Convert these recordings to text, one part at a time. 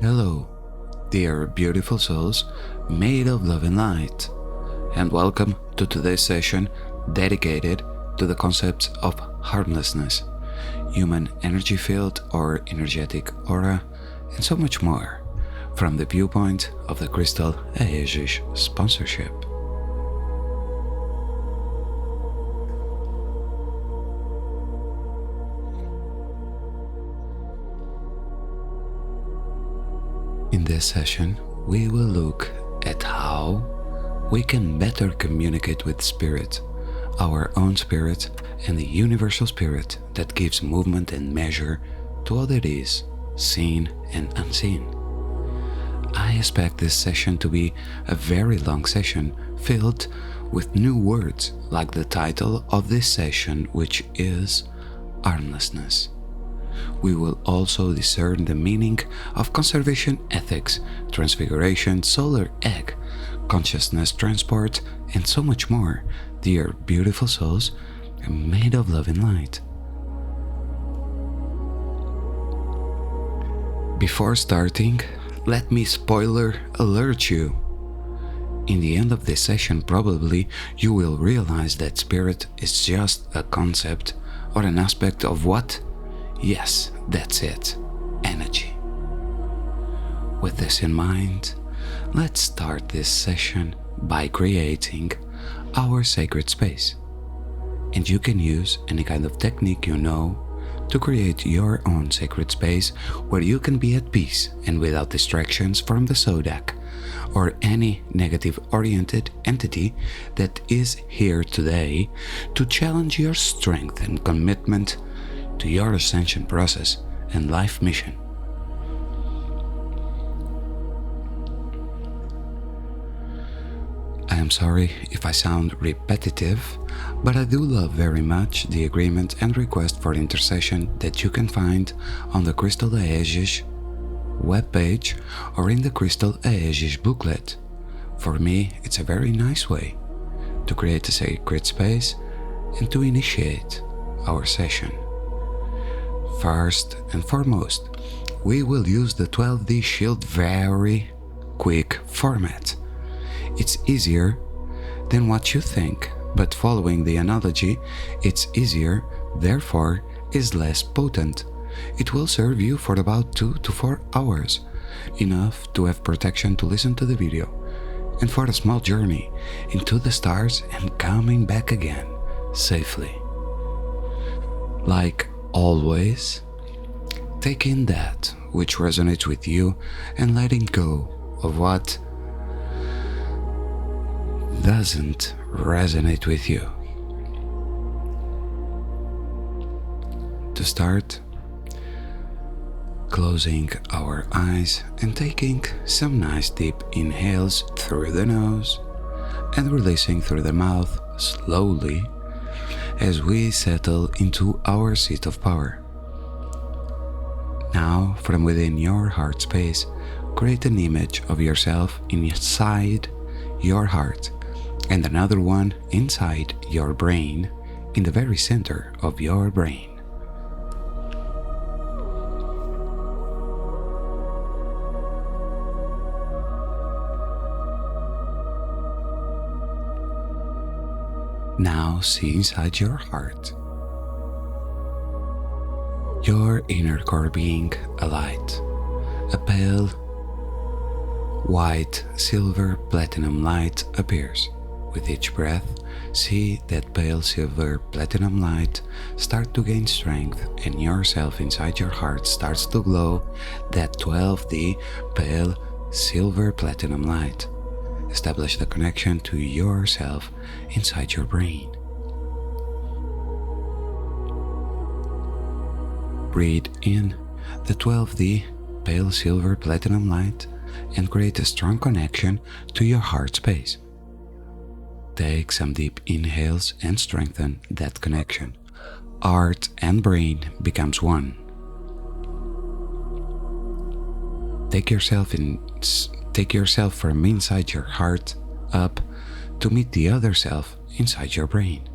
Hello, dear beautiful souls made of love and light, and welcome to today's session dedicated to the concepts of harmlessness, human energy field or energetic aura, and so much more from the viewpoint of the Krystal Aegis sponsorship. In this session, we will look at how we can better communicate with spirit, our own spirit and the universal spirit that gives movement and measure to all that is seen and unseen. I expect this session to be a very long session filled with new words like the title of this session, which is Harmlessness. We will also discern the meaning of conservation ethics, transfiguration, solar egg, consciousness transport, and so much more, dear beautiful souls made of love and light. Before starting, let me spoiler alert you. In the end of this session, probably you will realize that spirit is just a concept or an aspect of what? Yes, that's it, energy. With this in mind, let's start this session by creating our sacred space. And you can use any kind of technique you know to create your own sacred space where you can be at peace and without distractions from the SODAC or any negative-oriented entity that is here today to challenge your strength and commitment to your ascension process and life mission. I am sorry if I sound repetitive, but I do love very much the agreement and request for intercession that you can find on the Krystal Aegis webpage or in the Krystal Aegis booklet. For me, it's a very nice way to create a sacred space and to initiate our session. First and foremost, we will use the 12D Shield very quick format. It's easier than what you think, but following the analogy, it's easier, therefore is less potent. It will serve you for about 2 to 4 hours, enough to have protection to listen to the video, and for a small journey into the stars and coming back again safely. Like always, take in that which resonates with you and letting go of what doesn't resonate with you. To start, closing our eyes and taking some nice deep inhales through the nose and releasing through the mouth slowly as we settle into our seat of power. Now, from within your heart space, create an image of yourself inside your heart and another one inside your brain, in the very center of your brain. Now see inside your heart, your inner core being a light, a pale, white, silver, platinum light appears. With each breath, see that pale silver platinum light start to gain strength and yourself inside your heart starts to glow that 12D pale silver platinum light. Establish the connection to yourself inside your brain. Breathe in the 12D pale silver platinum light and create a strong connection to your heart space. Take some deep inhales and strengthen that connection. Heart and brain becomes one. Take yourself from inside your heart up to meet the other self inside your brain.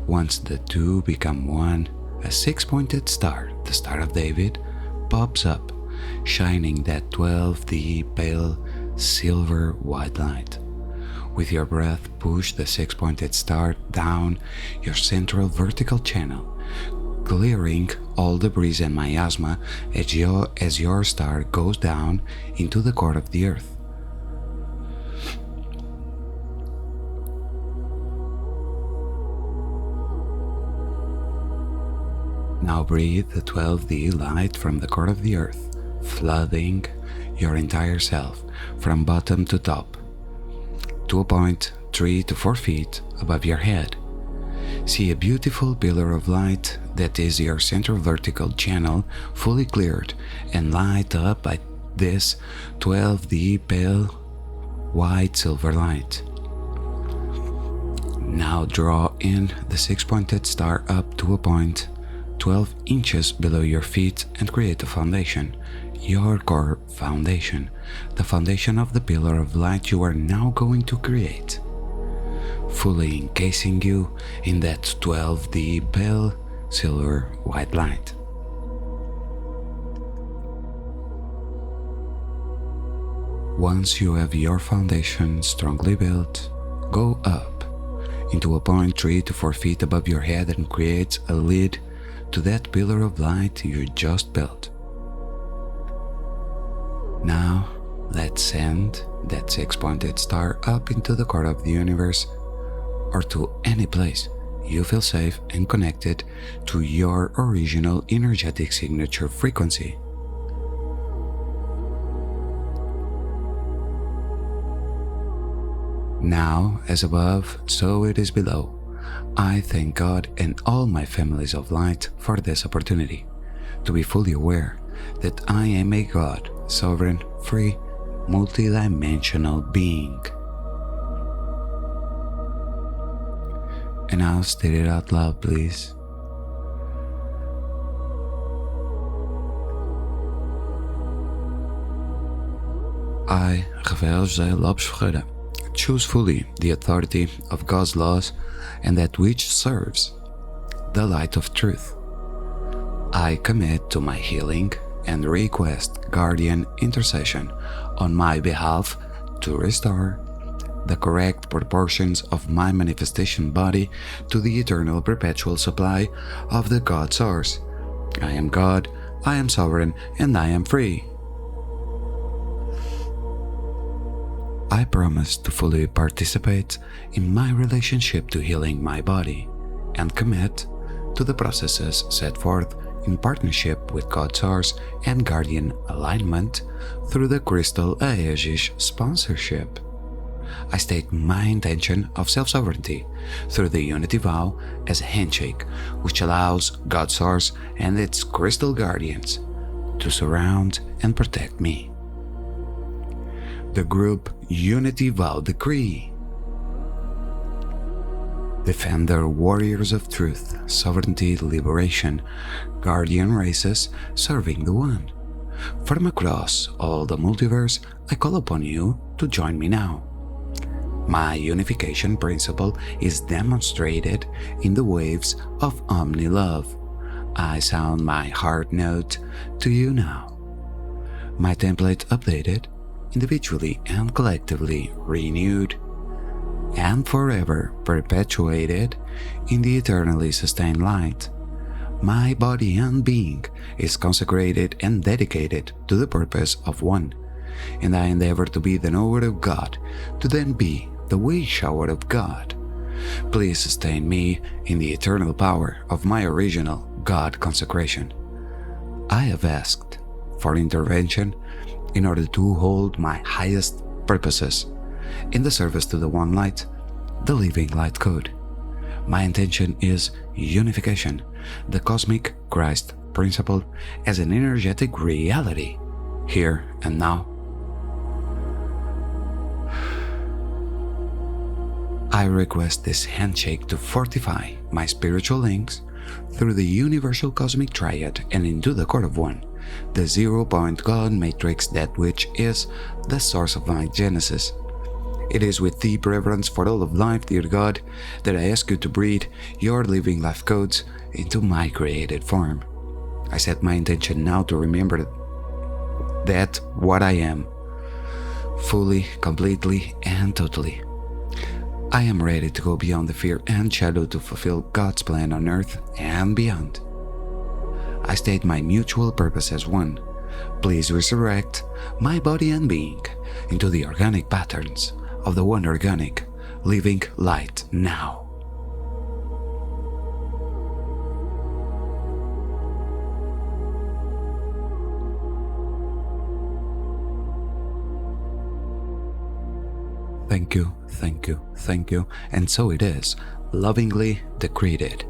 Once the two become one, a 6-pointed star, the Star of David, pops up shining that 12D pale silver white light. With your breath, push the six-pointed star down your central vertical channel, clearing all debris and miasma as your star goes down into the core of the earth. Now breathe the 12D light from the core of the earth, flooding your entire self from bottom to top, to a point 3 to 4 feet above your head. See a beautiful pillar of light that is your central vertical channel fully cleared and light up by this 12D pale white silver light. Now draw in the six-pointed star up to a point 12 inches below your feet and create a foundation, your core foundation, the foundation of the pillar of light you are now going to create, fully encasing you in that 12D pale silver white light. Once you have your foundation strongly built, go up into a point 3 to 4 feet above your head and create a lid to that pillar of light you just built. Now, let's send that six-pointed star up into the core of the universe, or to any place you feel safe and connected to your original energetic signature frequency. Now, as above, so it is below. I thank God and all my families of light for this opportunity to be fully aware that I am a God, sovereign, free, multidimensional being. And now state it out loud, please. I, Rafael José Lopes Ferreira, choose fully the authority of God's laws and that which serves the light of truth. I commit to my healing and request guardian intercession on my behalf to restore the correct proportions of my manifestation body to the eternal perpetual supply of the God Source. I am God, I am sovereign, and I am free. I promise to fully participate in my relationship to healing my body and commit to the processes set forth in partnership with God Source and Guardian alignment through the Krystal Aegis sponsorship. I state my intention of self-sovereignty through the Unity Vow as a handshake which allows God Source and its Krystal Guardians to surround and protect me. The group Unity Vow Decree. Defender Warriors of Truth, Sovereignty, Liberation, Guardian Races serving the One. From across all the multiverse, I call upon you to join me now. My unification principle is demonstrated in the waves of Omni-Love. I sound my heart note to you now. My template updated, individually and collectively renewed, and forever perpetuated in the eternally sustained light. My body and being is consecrated and dedicated to the purpose of One, and I endeavor to be the knower of God, to then be the wish shower of God. Please sustain me in the eternal power of my original God consecration. I have asked for intervention in order to hold my highest purposes in the service to the One Light, the Living Light Code. My intention is unification, the cosmic Christ principle as an energetic reality, here and now. I request this handshake to fortify my spiritual links through the universal cosmic triad and into the core of One, the zero-point God matrix, that which is the source of my genesis. It is with deep reverence for all of life, dear God, that I ask you to breathe your living life codes into my created form. I set my intention now to remember that what I am, fully, completely, and totally. I am ready to go beyond the fear and shadow to fulfill God's plan on earth and beyond. I state my mutual purpose as one. Please resurrect my body and being into the organic patterns of the one organic, living light now. Thank you, thank you, thank you, and so it is, lovingly decreed.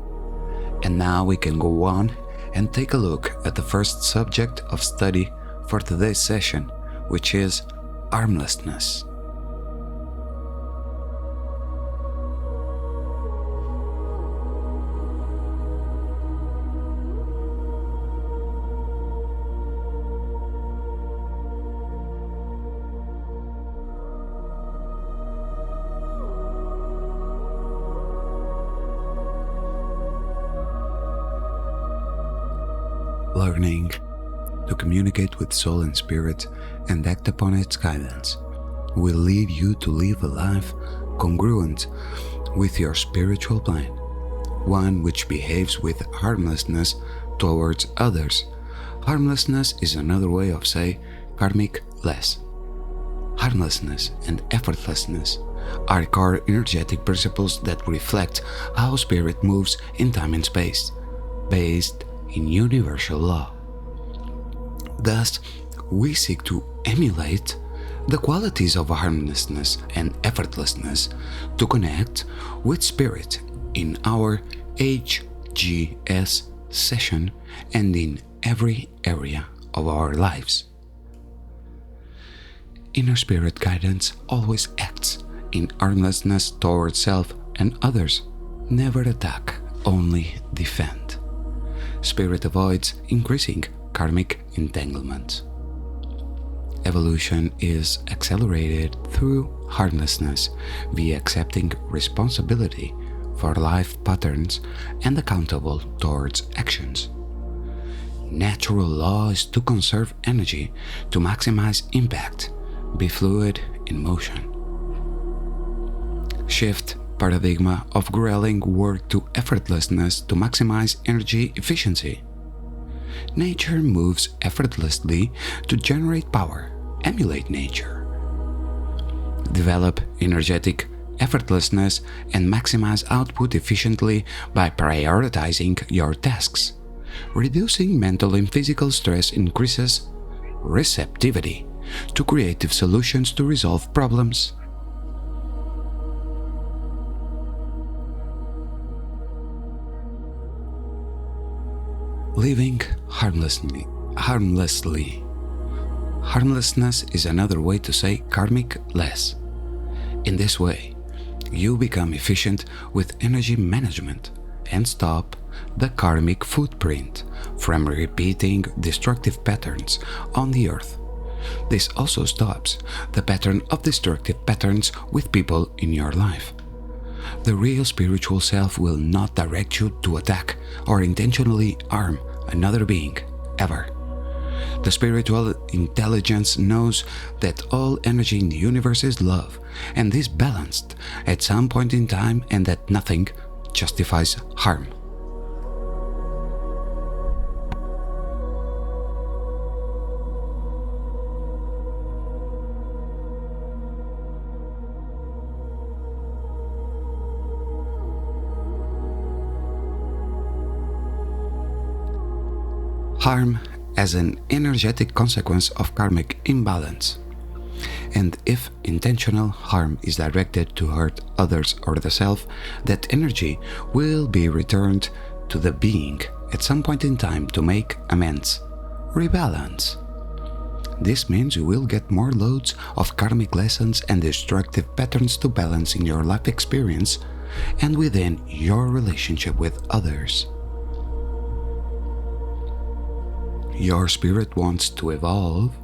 And now we can go on and take a look at the first subject of study for today's session, which is harmlessness. Learning to communicate with soul and spirit and act upon its guidance will lead you to live a life congruent with your spiritual plan, one which behaves with harmlessness towards others. Harmlessness is another way of saying karmic less. Harmlessness and effortlessness are core energetic principles that reflect how spirit moves in time and space, based in universal law. Thus, we seek to emulate the qualities of harmlessness and effortlessness to connect with spirit in our HGS session and in every area of our lives. Inner spirit guidance always acts in harmlessness towards self and others, never attack, only defend. Spirit avoids increasing karmic entanglement. Evolution is accelerated through harmlessness via accepting responsibility for life patterns and accountable towards actions. Natural law is to conserve energy to maximize impact, be fluid in motion. Shift paradigm of growling work to effortlessness to maximize energy efficiency. Nature moves effortlessly to generate power, emulate nature. Develop energetic effortlessness and maximize output efficiently by prioritizing your tasks. Reducing mental and physical stress increases receptivity to creative solutions to resolve problems. Living harmlessly. Harmlessness is another way to say karmic less. In this way, you become efficient with energy management and stop the karmic footprint from repeating destructive patterns on the earth. This also stops the pattern of destructive patterns with people in your life. The real spiritual self will not direct you to attack or intentionally harm another being, ever. The spiritual intelligence knows that all energy in the universe is love and is balanced at some point in time, and that nothing justifies harm. Harm as an energetic consequence of karmic imbalance. And if intentional harm is directed to hurt others or the self, that energy will be returned to the being at some point in time to make amends, rebalance. This means you will get more loads of karmic lessons and destructive patterns to balance in your life experience and within your relationship with others. Your spirit wants to evolve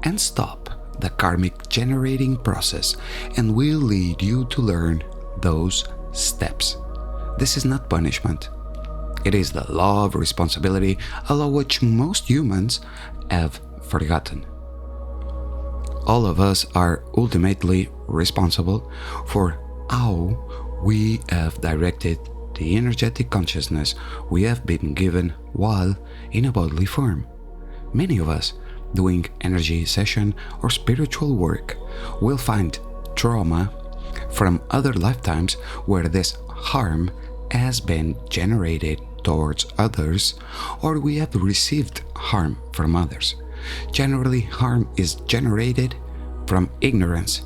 and stop the karmic generating process and will lead you to learn those steps. This is not punishment. It is the law of responsibility, a law which most humans have forgotten. all of us are ultimately responsible for how we have directed the energetic consciousness we have been given while in a bodily form. Many of us, doing energy session or spiritual work, will find trauma from other lifetimes where this harm has been generated towards others, or we have received harm from others. Generally, harm is generated from ignorance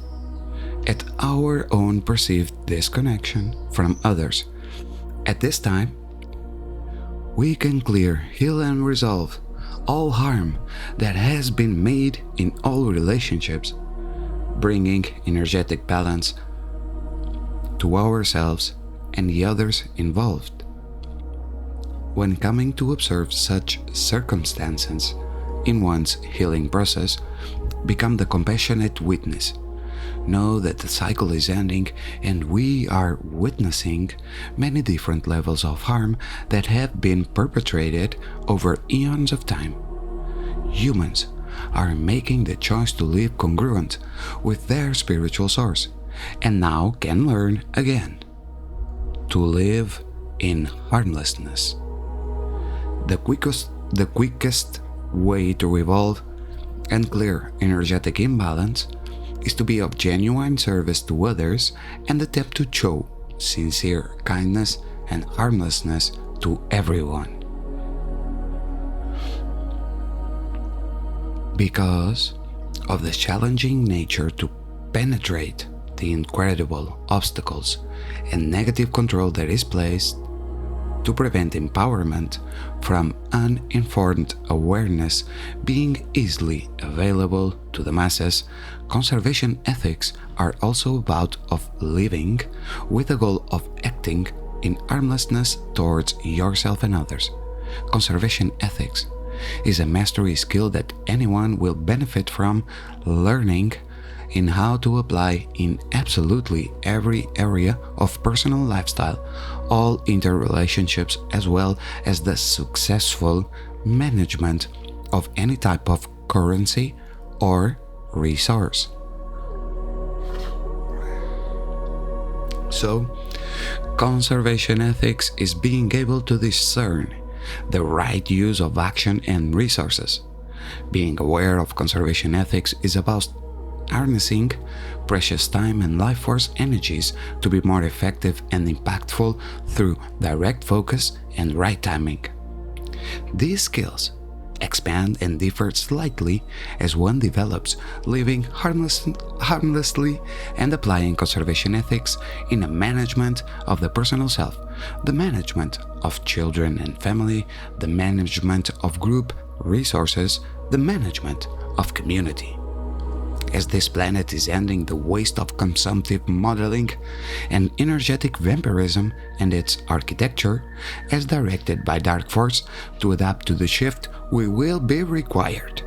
at our own perceived disconnection from others. At this time, we can clear, heal, and resolve all harm that has been made in all relationships, bringing energetic balance to ourselves and the others involved. When coming to observe such circumstances in one's healing process, become the compassionate witness. Know that the cycle is ending and we are witnessing many different levels of harm that have been perpetrated over eons of time. Humans are making the choice to live congruent with their spiritual source, and now can learn again to live in harmlessness. The quickest way to evolve and clear energetic imbalance is to be of genuine service to others and attempt to show sincere kindness and harmlessness to everyone. Because of the challenging nature to penetrate the incredible obstacles and negative control that is placed to prevent empowerment from uninformed awareness being easily available to the masses, conservation ethics are also about of living with the goal of acting in harmlessness towards yourself and others. Conservation ethics is a mastery skill that anyone will benefit from learning in how to apply in absolutely every area of personal lifestyle, all interrelationships, as well as the successful management of any type of currency or resource. So, conservation ethics is being able to discern the right use of action and resources. Being aware of conservation ethics is about harnessing precious time and life force energies to be more effective and impactful through direct focus and right timing. These skills expand and differ slightly as one develops, living harmlessly and applying conservation ethics in the management of the personal self, the management of children and family, the management of group resources, the management of community. As this planet is ending the waste of consumptive modeling and energetic vampirism and its architecture, as directed by Dark Force, to adapt to the shift, we will be required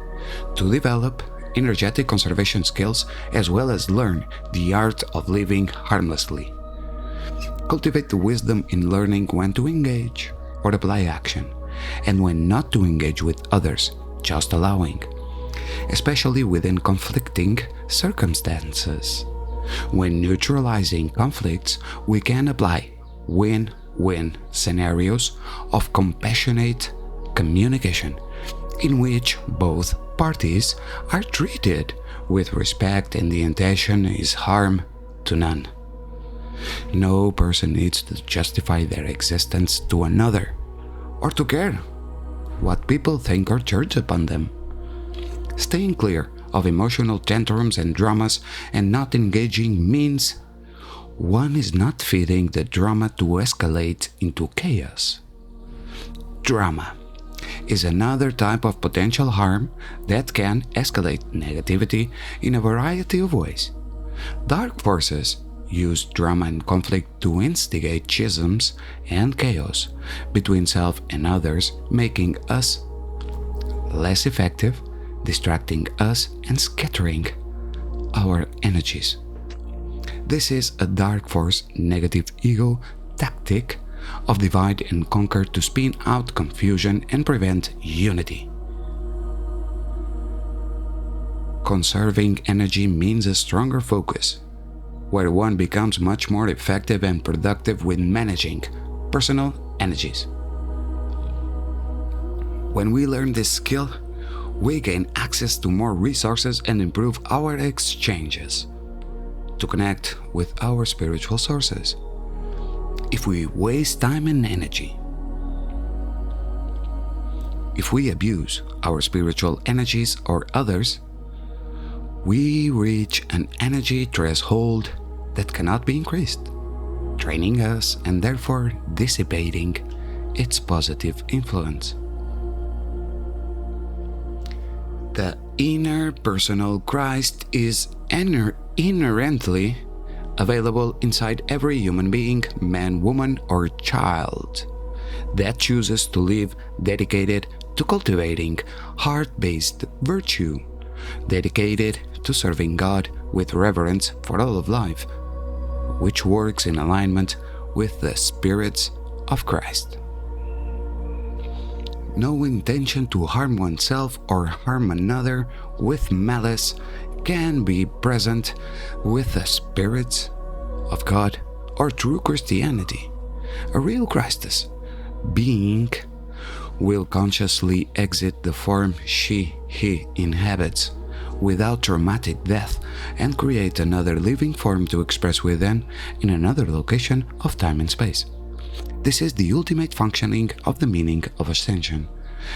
to develop energetic conservation skills as well as learn the art of living harmlessly. Cultivate the wisdom in learning when to engage or apply action, and when not to engage with others, just allowing, especially within conflicting circumstances. When neutralizing conflicts, we can apply win-win scenarios of compassionate communication, in which both parties are treated with respect and the intention is harm to none. No person needs to justify their existence to another, or to care what people think or judge upon them. Staying clear of emotional tantrums and dramas and not engaging means one is not feeding the drama to escalate into chaos. Drama is another type of potential harm that can escalate negativity in a variety of ways. Dark forces use drama and conflict to instigate schisms and chaos between self and others, making us less effective, distracting us and scattering our energies. This is a dark force negative ego tactic of divide and conquer to spin out confusion and prevent unity. Conserving energy means a stronger focus, where one becomes much more effective and productive with managing personal energies. When we learn this skill, we gain access to more resources and improve our exchanges to connect with our spiritual sources. If we waste time and energy, if we abuse our spiritual energies or others, we reach an energy threshold that cannot be increased, draining us and therefore dissipating its positive influence. The inner personal Christ is inherently available inside every human being, man, woman, or child that chooses to live dedicated to cultivating heart-based virtue, dedicated to serving God with reverence for all of life, which works in alignment with the spirits of Christ. No intention to harm oneself or harm another with malice can be present with the spirits of God or true Christianity. A real Christus being will consciously exit the form he inhabits without traumatic death and create another living form to express within in another location of time and space. This is the ultimate functioning of the meaning of ascension.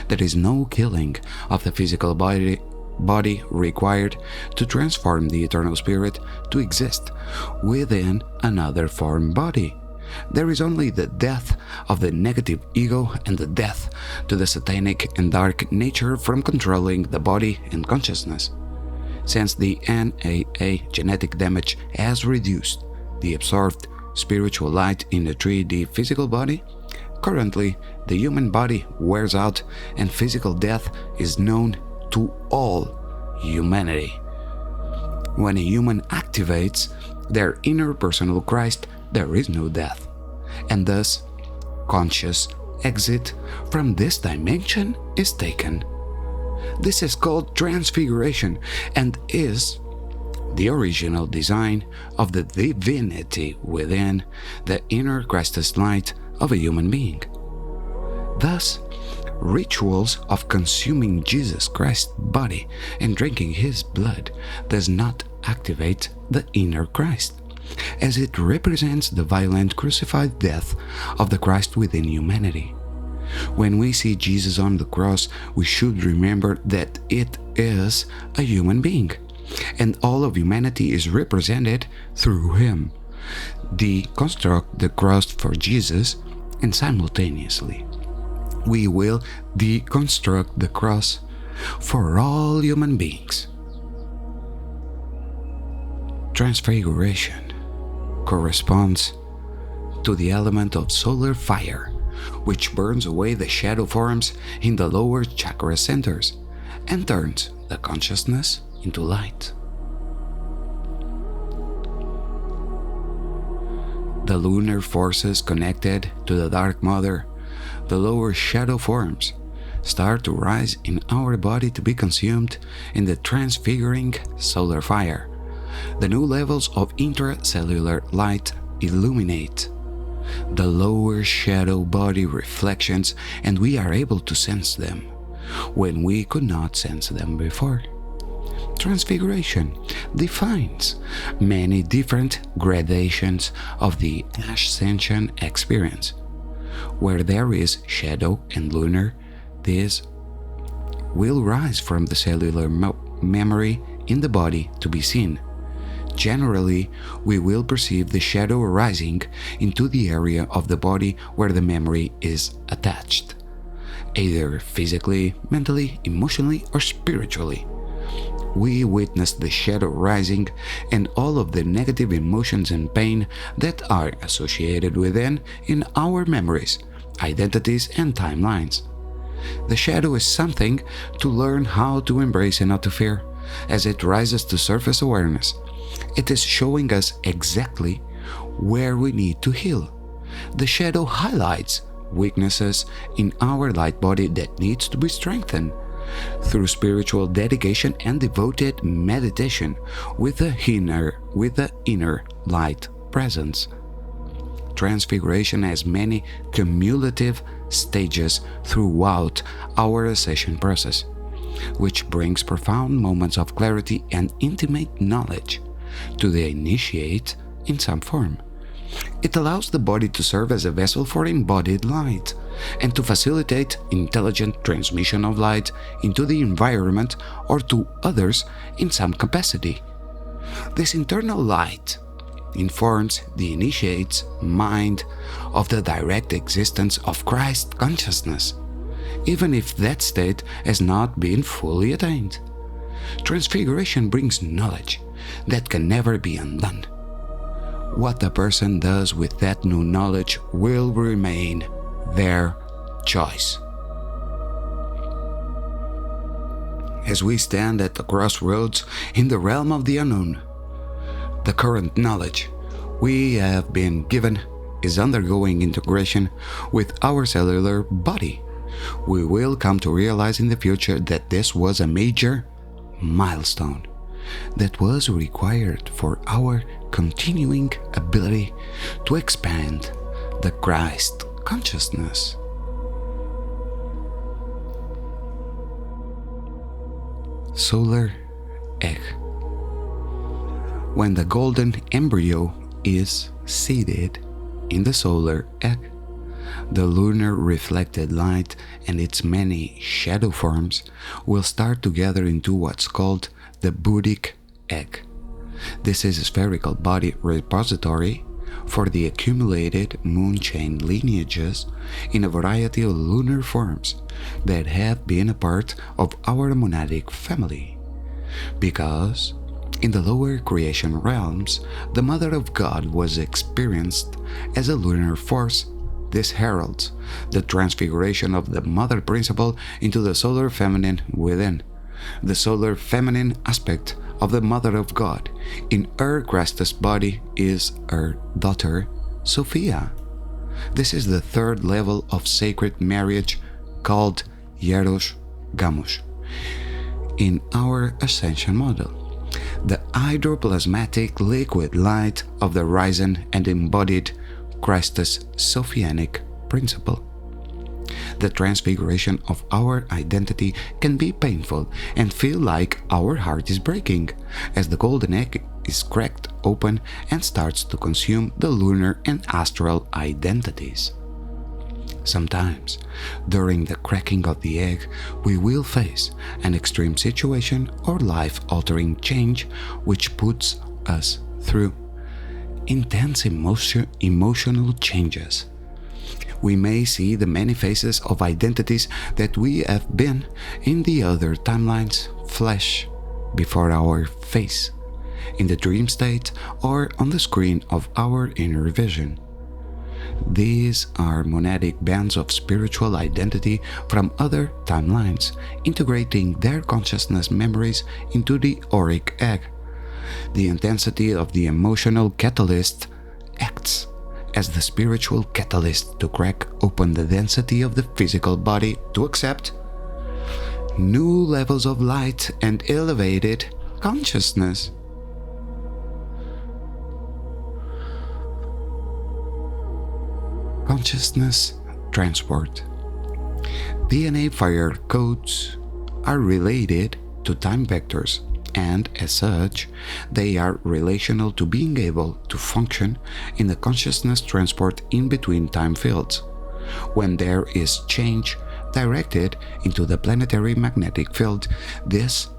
There is no killing of the physical body required to transform the eternal spirit to exist within another form body. There is only the death of the negative ego and the death to the satanic and dark nature from controlling the body and consciousness. Since the NAA genetic damage has reduced the absorbed spiritual light in the 3D physical body, currently the human body wears out and physical death is known to all humanity. When a human activates their inner personal Christ, there is no death, and thus conscious exit from this dimension is taken. This is called Transfiguration and is the original design of the divinity within the inner Christus light of a human being. Thus, rituals of consuming Jesus Christ's body and drinking his blood does not activate the inner Christ, as it represents the violent crucified death of the Christ within humanity. When we see Jesus on the cross, we should remember that it is a human being, and all of humanity is represented through him. Deconstruct the cross for Jesus, and simultaneously, we will deconstruct the cross for all human beings. Transfiguration corresponds to the element of solar fire, which burns away the shadow forms in the lower chakra centers and turns the consciousness into light. The lunar forces connected to the Dark Mother, the lower shadow forms, start to rise in our body to be consumed in the transfiguring solar fire. The new levels of intracellular light illuminate the lower shadow body reflections, and we are able to sense them when we could not sense them before. Transfiguration defines many different gradations of the ascension experience. Where there is shadow and lunar, this will rise from the cellular memory in the body to be seen. Generally, we will perceive the shadow rising into the area of the body where the memory is attached, either physically, mentally, emotionally, or spiritually. We witness the shadow rising and all of the negative emotions and pain that are associated within in our memories, identities, and timelines. The shadow is something to learn how to embrace and not to fear, as it rises to surface awareness. It is showing us exactly where we need to heal. The shadow highlights weaknesses in our light body that needs to be strengthened, through spiritual dedication and devoted meditation with the inner light presence. Transfiguration has many cumulative stages throughout our ascension process, which brings profound moments of clarity and intimate knowledge to the initiate in some form. It allows the body to serve as a vessel for embodied light and to facilitate intelligent transmission of light into the environment or to others in some capacity. This internal light informs the initiate's mind of the direct existence of Christ consciousness, even if that state has not been fully attained. Transfiguration brings knowledge that can never be undone. What the person does with that new knowledge will remain their choice. As we stand at the crossroads in the realm of the unknown, the current knowledge we have been given is undergoing integration with our cellular body. We will come to realize in the future that this was a major milestone that was required for our continuing ability to expand the Christ consciousness. Solar egg. When the golden embryo is seated in the solar egg, the lunar reflected light and its many shadow forms will start to gather into what's called the Buddhic egg. This is a spherical body repository for the accumulated moon chain lineages in a variety of lunar forms that have been a part of our monadic family. Because in the lower creation realms, the Mother of God was experienced as a lunar force. This heralds the transfiguration of the Mother Principle into the solar feminine within. The solar feminine aspect of the Mother of God in her Christus body is her daughter, Sophia. This is the third level of sacred marriage called Hieros Gamos in our ascension model. The hydroplasmatic liquid light of the risen and embodied Christus Sophianic principle. The transfiguration of our identity can be painful and feel like our heart is breaking as the golden egg is cracked open and starts to consume the lunar and astral identities. Sometimes, during the cracking of the egg, we will face an extreme situation or life-altering change which puts us through intense emotional changes. We may see the many faces of identities that we have been in the other timelines flash before our face, in the dream state or on the screen of our inner vision. These are monadic bands of spiritual identity from other timelines, integrating their consciousness memories into the auric egg. The intensity of the emotional catalyst acts as the spiritual catalyst to crack open the density of the physical body to accept new levels of light and elevated consciousness. Consciousness transport. DNA fire codes are related to time vectors, and as such, they are relational to being able to function in the consciousness transport in between time fields, when there is change directed into the planetary magnetic field. This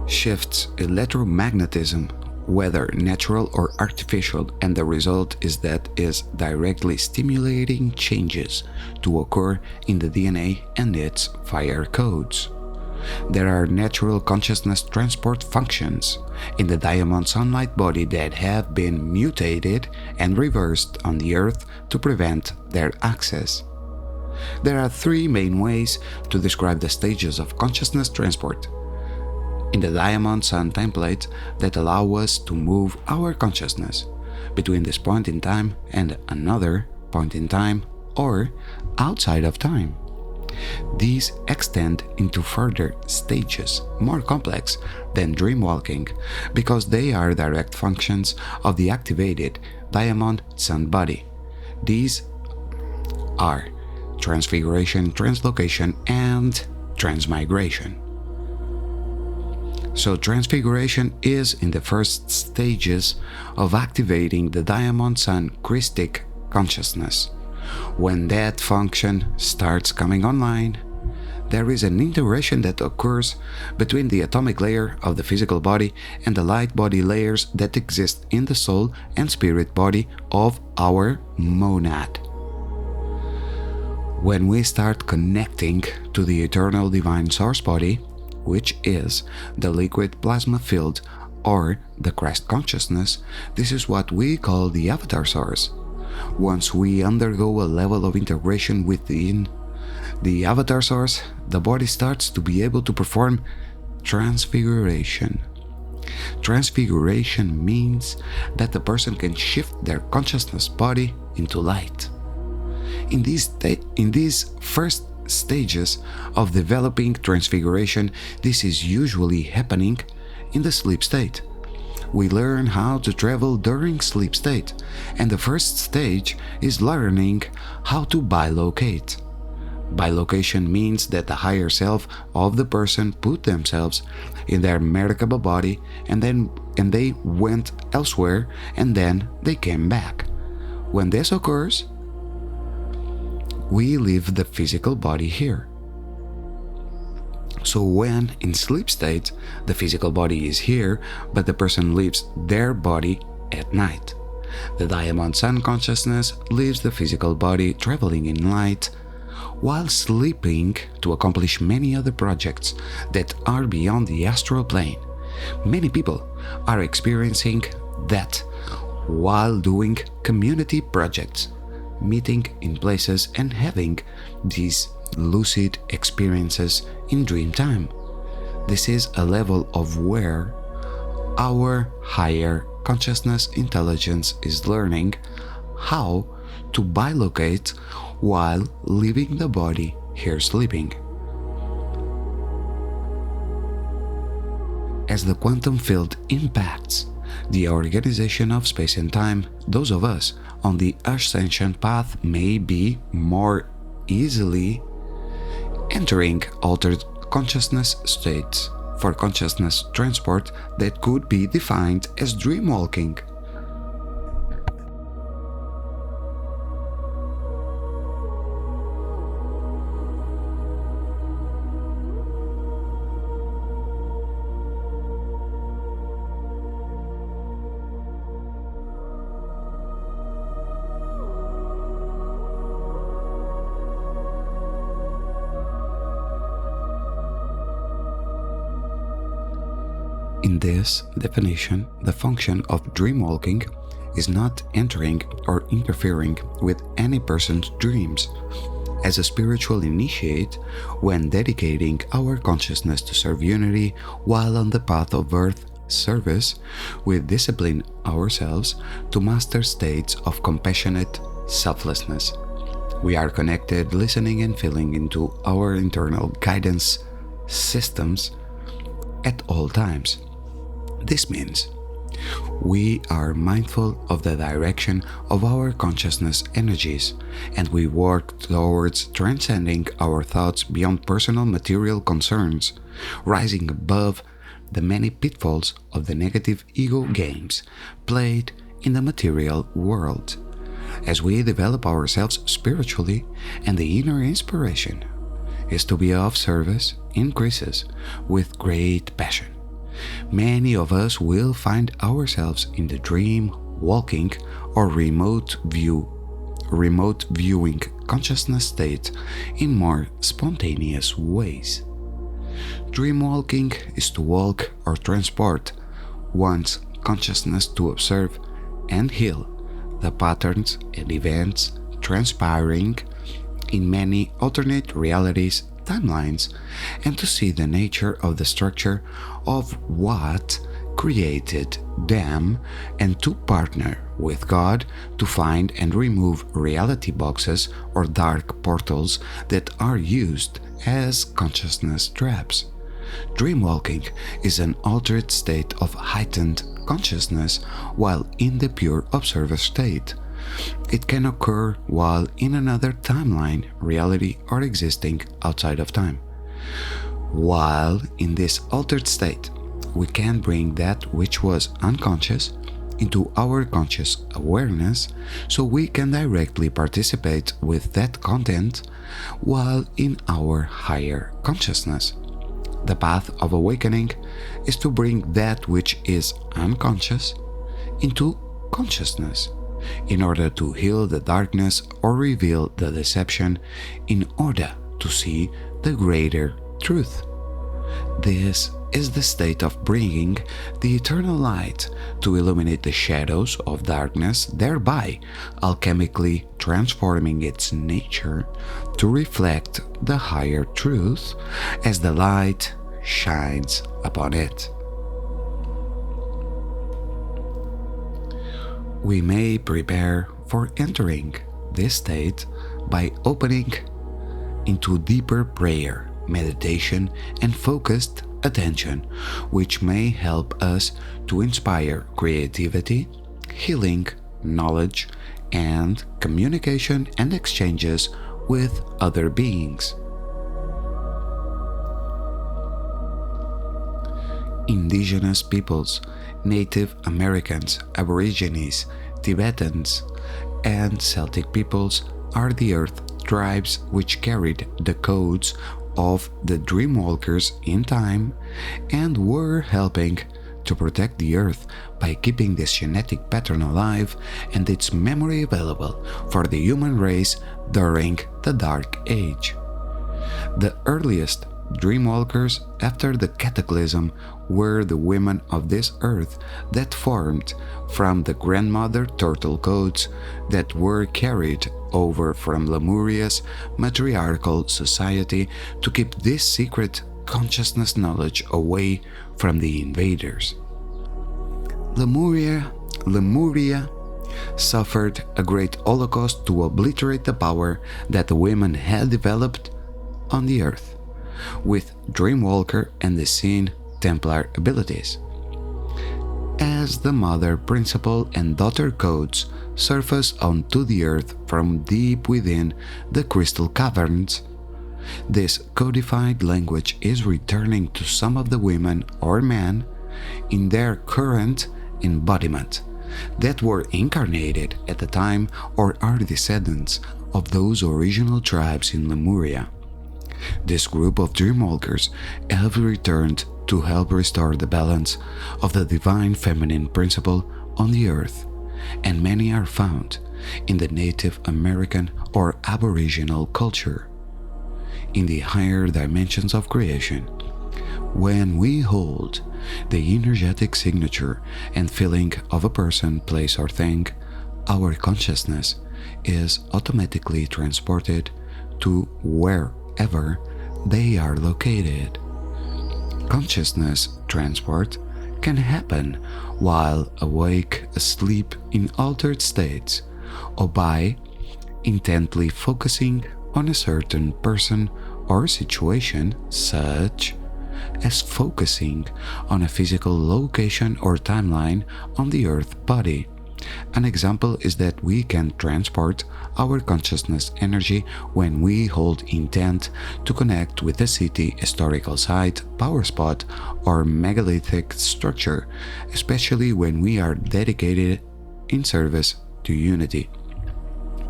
shifts electromagnetism, whether natural or artificial, and the result is that is directly stimulating changes to occur in the DNA and its fire codes. There are natural consciousness transport functions in the diamond sunlight body that have been mutated and reversed on the Earth to prevent their access. There are three main ways to describe the stages of consciousness transport in the diamond sun template that allow us to move our consciousness between this point in time and another point in time or outside of time. These extend into further stages, more complex than dreamwalking, because they are direct functions of the activated diamond sun body. These are transfiguration, translocation, and transmigration. So transfiguration is in the first stages of activating the diamond sun Christic consciousness. When that function starts coming online, there is an interaction that occurs between the atomic layer of the physical body and the light body layers that exist in the soul and spirit body of our monad. When we start connecting to the eternal divine source body, which is the liquid plasma field or the Christ consciousness, this is what we call the avatar source. Once we undergo a level of integration within the avatar source, the body starts to be able to perform transfiguration. Transfiguration means that the person can shift their consciousness body into light. In these first stages of developing transfiguration, this is usually happening in the sleep state. We learn how to travel during sleep state, and the first stage is learning how to bilocate. Bilocation means that the higher self of the person put themselves in their Merkaba body and they went elsewhere and then they came back. When this occurs, we leave the physical body here. So when in sleep state, the physical body is here, but the person leaves their body at night. The diamond sun consciousness leaves the physical body traveling in light while sleeping to accomplish many other projects that are beyond the astral plane. Many people are experiencing that while doing community projects, meeting in places and having these lucid experiences in dream time. This is a level of where our higher consciousness intelligence is learning how to bilocate while leaving the body here sleeping. As the quantum field impacts the organization of space and time, those of us on the ascension path may be more easily entering altered consciousness states for consciousness transport that could be defined as dreamwalking. In this definition, the function of dreamwalking is not entering or interfering with any person's dreams. As a spiritual initiate, when dedicating our consciousness to serve unity while on the path of earth service, we discipline ourselves to master states of compassionate selflessness. We are connected, listening and feeling into our internal guidance systems at all times. This means we are mindful of the direction of our consciousness energies, and we work towards transcending our thoughts beyond personal material concerns, rising above the many pitfalls of the negative ego games played in the material world. As we develop ourselves spiritually, and the inner inspiration is to be of service increases with great passion, many of us will find ourselves in the dream walking or remote viewing consciousness state in more spontaneous ways. Dream walking is to walk or transport one's consciousness to observe and heal the patterns and events transpiring in many alternate realities, timelines, and to see the nature of the structure of what created them and to partner with God to find and remove reality boxes or dark portals that are used as consciousness traps. Dreamwalking is an altered state of heightened consciousness while in the pure observer state. It can occur while in another timeline, reality, or existing outside of time. While in this altered state, we can bring that which was unconscious into our conscious awareness so we can directly participate with that content while in our higher consciousness. The path of awakening is to bring that which is unconscious into consciousness in order to heal the darkness or reveal the deception in order to see the greater truth. This is the state of bringing the eternal light to illuminate the shadows of darkness, thereby alchemically transforming its nature to reflect the higher truth as the light shines upon it. We may prepare for entering this state by opening into deeper prayer, meditation, and focused attention, which may help us to inspire creativity, healing, knowledge, and communication and exchanges with other beings. Indigenous peoples, Native Americans, Aborigines, Tibetans, and Celtic peoples are the earth tribes which carried the codes of the Dreamwalkers in time and were helping to protect the earth by keeping this genetic pattern alive and its memory available for the human race during the Dark Age. The earliest Dreamwalkers after the cataclysm were the women of this earth that formed from the grandmother turtle codes that were carried over from Lemuria's matriarchal society to keep this secret consciousness knowledge away from the invaders. Lemuria suffered a great holocaust to obliterate the power that the women had developed on the earth with Dreamwalker and the Seen Templar abilities. As the mother, principal, and daughter codes surface onto the earth from deep within the crystal caverns, this codified language is returning to some of the women or men in their current embodiment that were incarnated at the time or are descendants of those original tribes in Lemuria. This group of Dreamwalkers have returned to help restore the balance of the divine feminine principle on the earth, and many are found in the Native American or Aboriginal culture. In the higher dimensions of creation, when we hold the energetic signature and feeling of a person, place, or thing, our consciousness is automatically transported to wherever they are located. Consciousness transport can happen while awake, asleep, in altered states, or by intently focusing on a certain person or situation, such as focusing on a physical location or timeline on the Earth body. An example is that we can transport our consciousness energy when we hold intent to connect with a city, historical site, power spot, or megalithic structure, especially when we are dedicated in service to unity.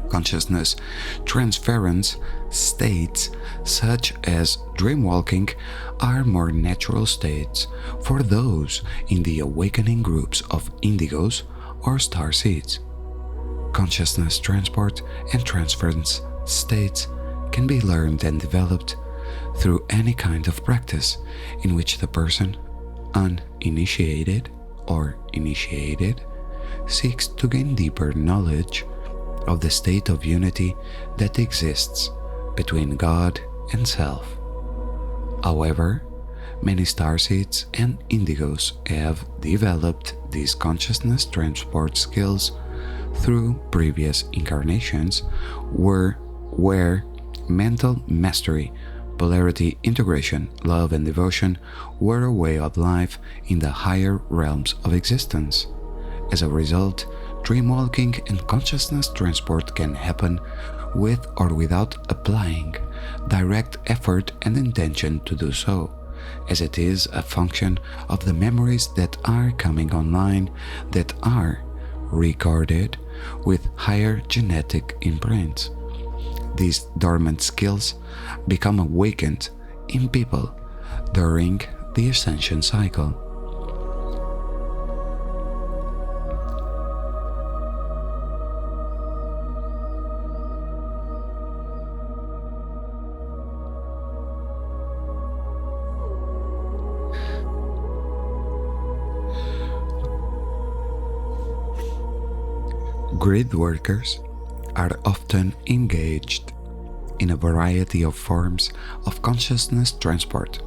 Consciousness transference states such as dreamwalking are more natural states for those in the awakening groups of indigos or star seeds. Consciousness transport and transference states can be learned and developed through any kind of practice in which the person, uninitiated or initiated, seeks to gain deeper knowledge of the state of unity that exists between God and self. However, Many starseeds and indigos have developed these consciousness transport skills through previous incarnations where mental mastery, polarity integration, love and devotion were a way of life in the higher realms of existence. As a result, dreamwalking and consciousness transport can happen with or without applying direct effort and intention to do so, as it is a function of the memories that are coming online that are recorded with higher genetic imprints. These dormant skills become awakened in people during the ascension cycle. Grid workers are often engaged in a variety of forms of consciousness transport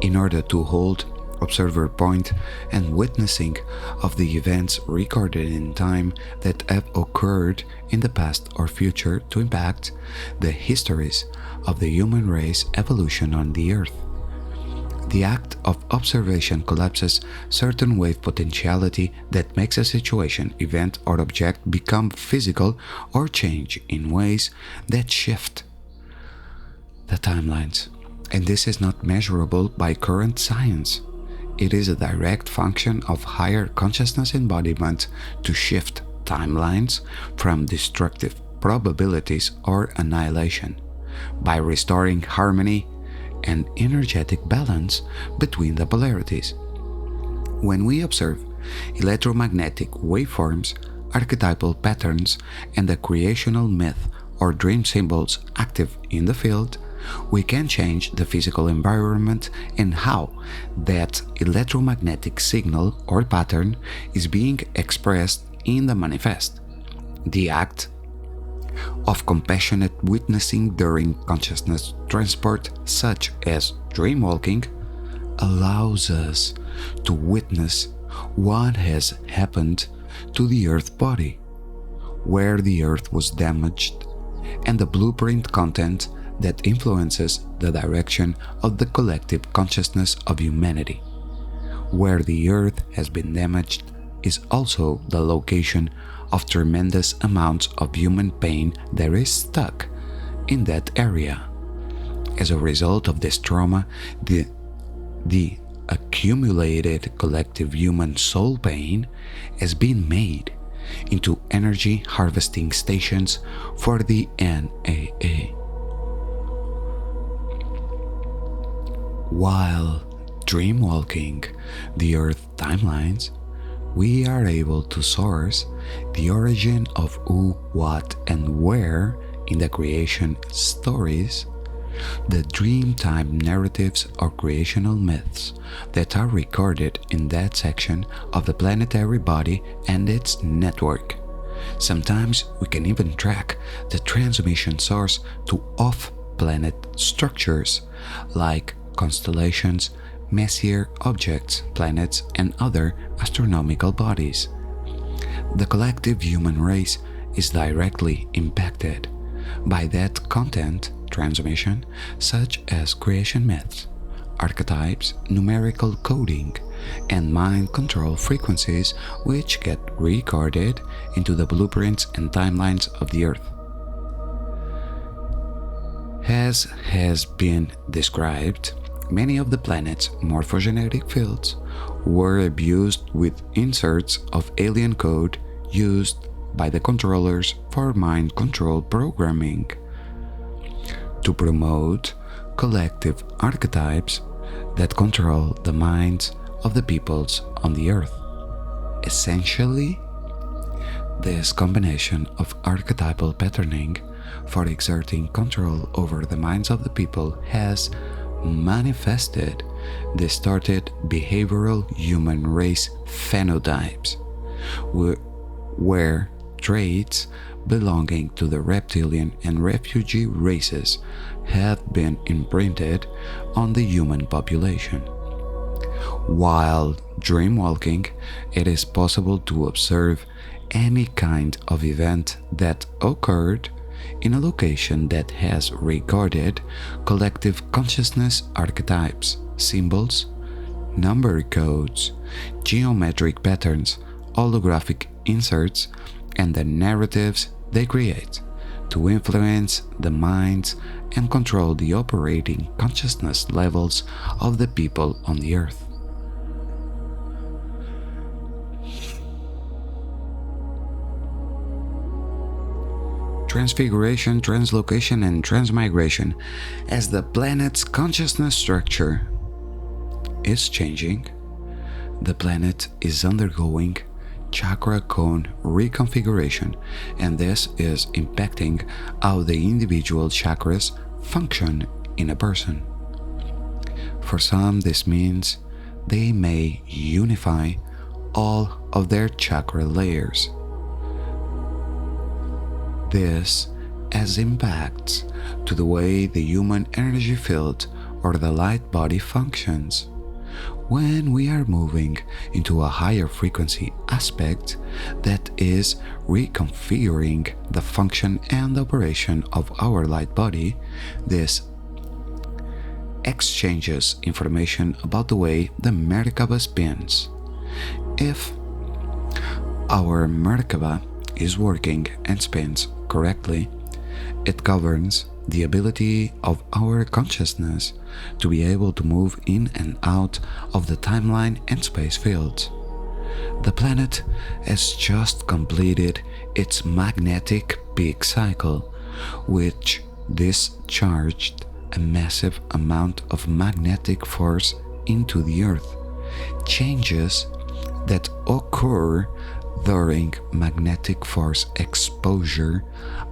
in order to hold observer point and witnessing of the events recorded in time that have occurred in the past or future to impact the histories of the human race evolution on the Earth. The act of observation collapses certain wave potentiality that makes a situation, event, or object become physical or change in ways that shift the timelines. And this is not measurable by current science. It is a direct function of higher consciousness embodiment to shift timelines from destructive probabilities or annihilation by restoring harmony and energetic balance between the polarities. When we observe electromagnetic waveforms, archetypal patterns, and the creational myth or dream symbols active in the field, we can change the physical environment and how that electromagnetic signal or pattern is being expressed in the manifest. The act of compassionate witnessing during consciousness transport, such as dreamwalking, allows us to witness what has happened to the Earth body, where the Earth was damaged, and the blueprint content that influences the direction of the collective consciousness of humanity. Where the Earth has been damaged is also the location of tremendous amounts of human pain that is stuck in that area. As a result of this trauma, the accumulated collective human soul pain has been made into energy harvesting stations for the NAA. While dreamwalking the Earth timelines, we are able to source the origin of who, what, and where in the creation stories, the dreamtime narratives or creational myths that are recorded in that section of the planetary body and its network. Sometimes we can even track the transmission source to off-planet structures like constellations, Messier objects, planets, and other astronomical bodies. The collective human race is directly impacted by that content transmission, such as creation myths, archetypes, numerical coding, and mind control frequencies, which get recorded into the blueprints and timelines of the Earth. As has been described, many of the planet's morphogenetic fields were abused with inserts of alien code used by the controllers for mind control programming to promote collective archetypes that control the minds of the peoples on the Earth. Essentially, this combination of archetypal patterning for exerting control over the minds of the people has manifested distorted behavioral human race phenotypes, where traits belonging to the reptilian and refugee races have been imprinted on the human population. While dreamwalking, it is possible to observe any kind of event that occurred in a location that has recorded collective consciousness archetypes, symbols, number codes, geometric patterns, holographic inserts, and the narratives they create to influence the minds and control the operating consciousness levels of the people on the earth. Transfiguration, translocation, and transmigration. As the planet's consciousness structure is changing, the planet is undergoing chakra cone reconfiguration, and this is impacting how the individual chakras function in a person. For some, this means they may unify all of their chakra layers. This has impacts to the way the human energy field or the light body functions. When we are moving into a higher frequency aspect that is reconfiguring the function and operation of our light body, this exchanges information about the way the Merkaba spins. If our Merkaba is working and spins correctly, it governs the ability of our consciousness to be able to move in and out of the timeline and space fields. The planet has just completed its magnetic peak cycle, which discharged a massive amount of magnetic force into the Earth. Changes that occur during magnetic force exposure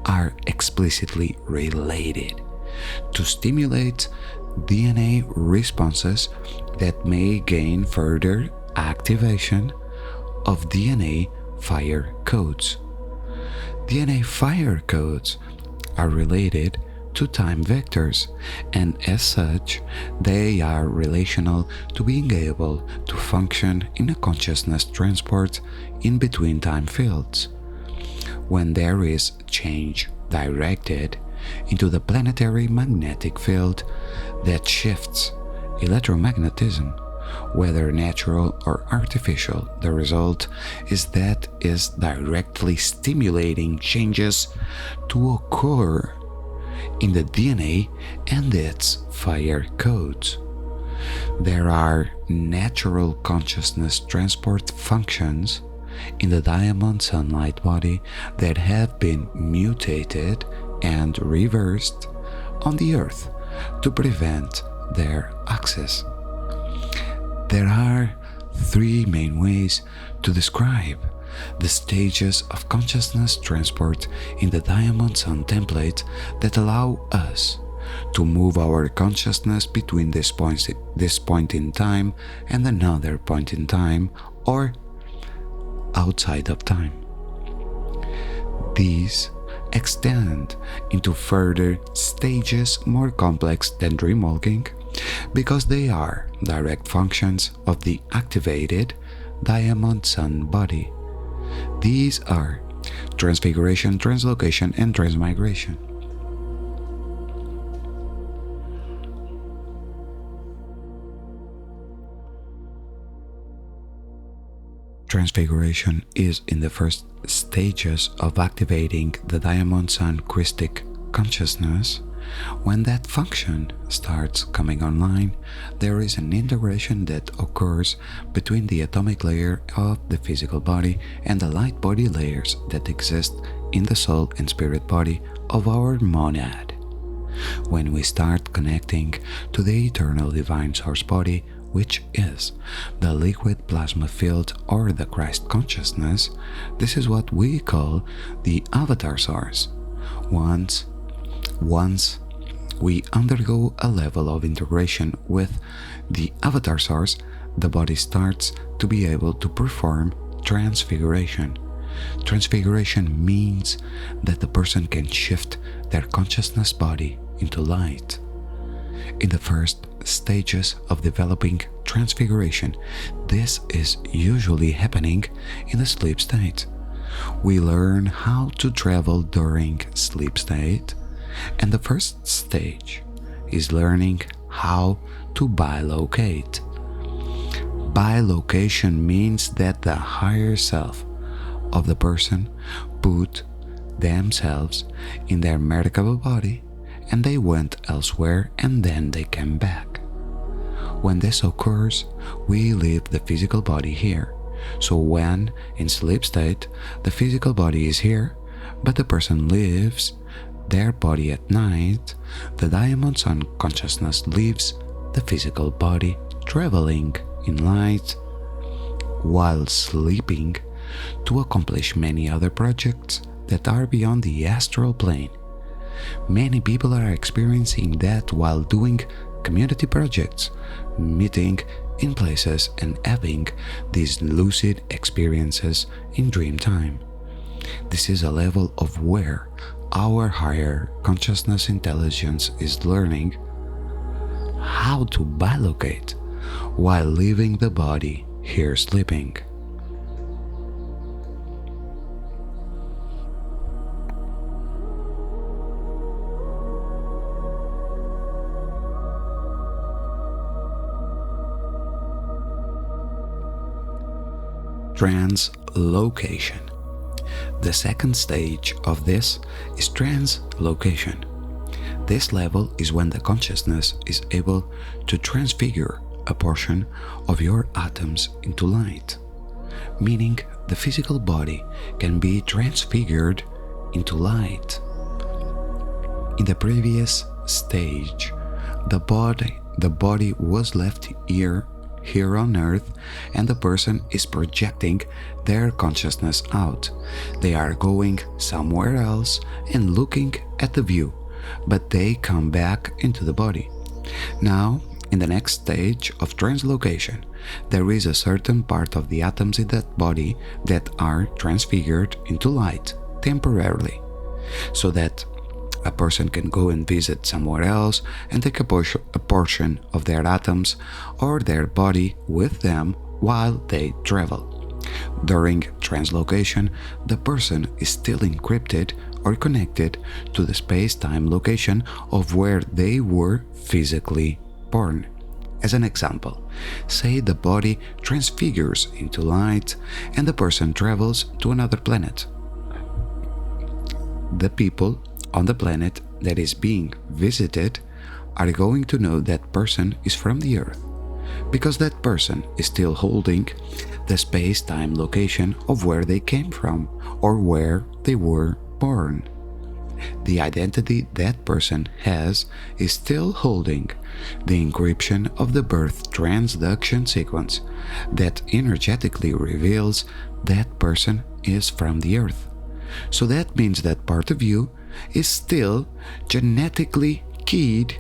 are explicitly related to stimulate DNA responses that may gain further activation of DNA fire codes. DNA fire codes are related to time vectors, and as such, they are relational to being able to function in a consciousness transport in between time fields. When there is change directed into the planetary magnetic field that shifts electromagnetism, whether natural or artificial, the result is that is directly stimulating changes to occur in the DNA and its fire codes. There are natural consciousness transport functions in the diamond sunlight body that have been mutated and reversed on the Earth to prevent their access. There are three main ways to describe the stages of consciousness transport in the Diamond Sun template that allow us to move our consciousness between this point in time and another point in time, or outside of time. These extend into further stages more complex than dreamwalking because they are direct functions of the activated Diamond Sun body. These are transfiguration, translocation, and transmigration. Transfiguration is in the first stages of activating the Diamond Sun Christic consciousness. When that function starts coming online, there is an integration that occurs between the atomic layer of the physical body and the light body layers that exist in the soul and spirit body of our monad. When we start connecting to the eternal divine source body, which is the liquid plasma field or the Christ consciousness, this is what we call the avatar source. Once we undergo a level of integration with the avatar source, the body starts to be able to perform transfiguration. Transfiguration means that the person can shift their consciousness body into light. In the first stages of developing transfiguration, this is usually happening in the sleep state. We learn how to travel during sleep state, and the first stage is learning how to bilocate. Bilocation means that the higher self of the person put themselves in their medical body and they went elsewhere and then they came back. When this occurs, we leave the physical body here. So when in sleep state, the physical body is here, but the person leaves their body at night, the diamond sun consciousness leaves the physical body traveling in light while sleeping to accomplish many other projects that are beyond the astral plane. Many people are experiencing that while doing community projects, meeting in places and having these lucid experiences in dream time. This is a level of where our higher consciousness intelligence is learning how to bilocate while leaving the body here sleeping. Translocation. The second stage of this is translocation. This level is when the consciousness is able to transfigure a portion of your atoms into light, meaning the physical body can be transfigured into light. In the previous stage, the body was left here on earth, and the person is projecting their consciousness out. They are going somewhere else and looking at the view, but they come back into the body. Now, in the next stage of translocation, there is a certain part of the atoms in that body that are transfigured into light temporarily, so that a person can go and visit somewhere else and take a portion of their atoms or their body with them while they travel. During translocation, the person is still encrypted or connected to the space-time location of where they were physically born. As an example, say the body transfigures into light and the person travels to another planet. The people on the planet that is being visited are going to know that person is from the Earth, because that person is still holding the space-time location of where they came from or where they were born. The identity that person has is still holding the encryption of the birth transduction sequence that energetically reveals that person is from the Earth. So that means that part of you is still genetically keyed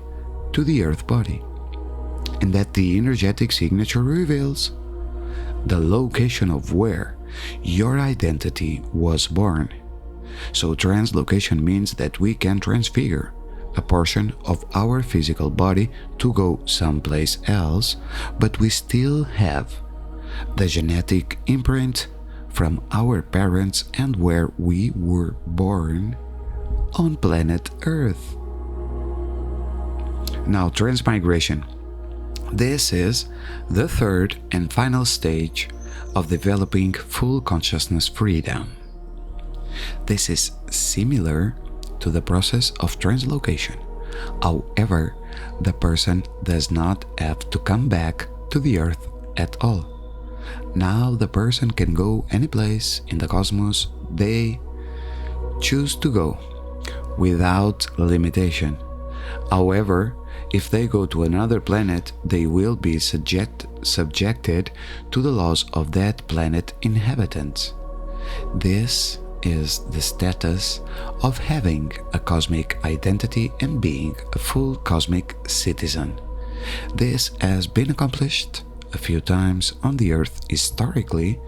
to the Earth body, and that the energetic signature reveals the location of where your identity was born. So translocation means that we can transfigure a portion of our physical body to go someplace else, but we still have the genetic imprint from our parents and where we were born on planet Earth. Now, transmigration. This is the third and final stage of developing full consciousness freedom. This is similar to the process of translocation. However, the person does not have to come back to the Earth at all. Now the person can go any place in the cosmos they choose to go, without limitation. However, if they go to another planet, they will be subjected to the laws of that planet inhabitants. This is the status of having a cosmic identity and being a full cosmic citizen. This has been accomplished a few times on the Earth historically,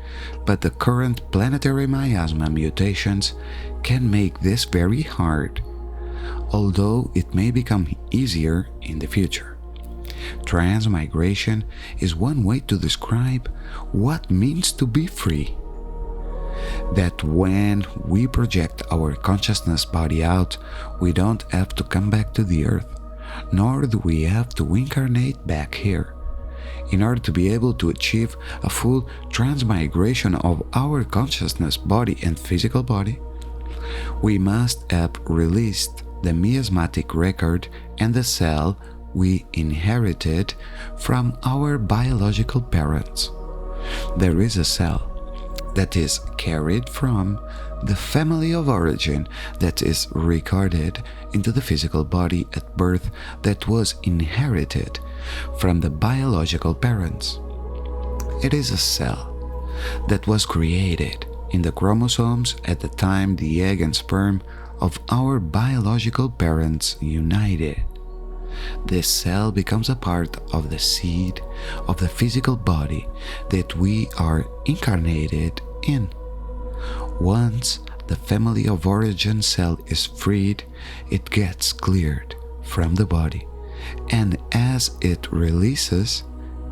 but the current planetary miasma mutations can make this very hard, although it may become easier in the future. Transmigration is one way to describe what means to be free. That when we project our consciousness body out, we don't have to come back to the Earth, nor do we have to incarnate back here. In order to be able to achieve a full transmigration of our consciousness body and physical body, we must have released the miasmatic record and the cell we inherited from our biological parents. There is a cell that is carried from the family of origin that is recorded into the physical body at birth that was inherited from the biological parents. It is a cell that was created in the chromosomes at the time the egg and sperm of our biological parents united. This cell becomes a part of the seed of the physical body that we are incarnated in. Once the family of origin cell is freed, it gets cleared from the body, and as it releases,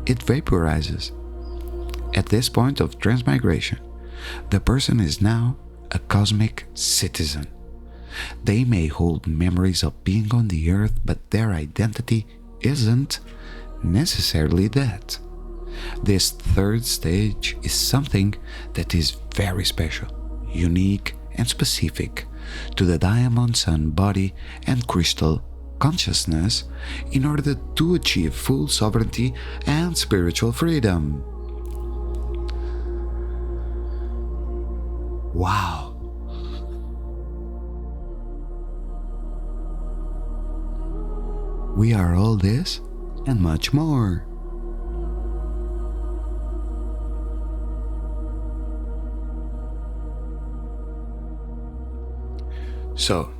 it vaporizes. At this point of transmigration, the person is now a cosmic citizen. They may hold memories of being on the Earth, but their identity isn't necessarily that. This third stage is something that is very special, unique, and specific to the Diamond Sun body and crystal consciousness in order to achieve full sovereignty and spiritual freedom. Wow! We are all this and much more. So,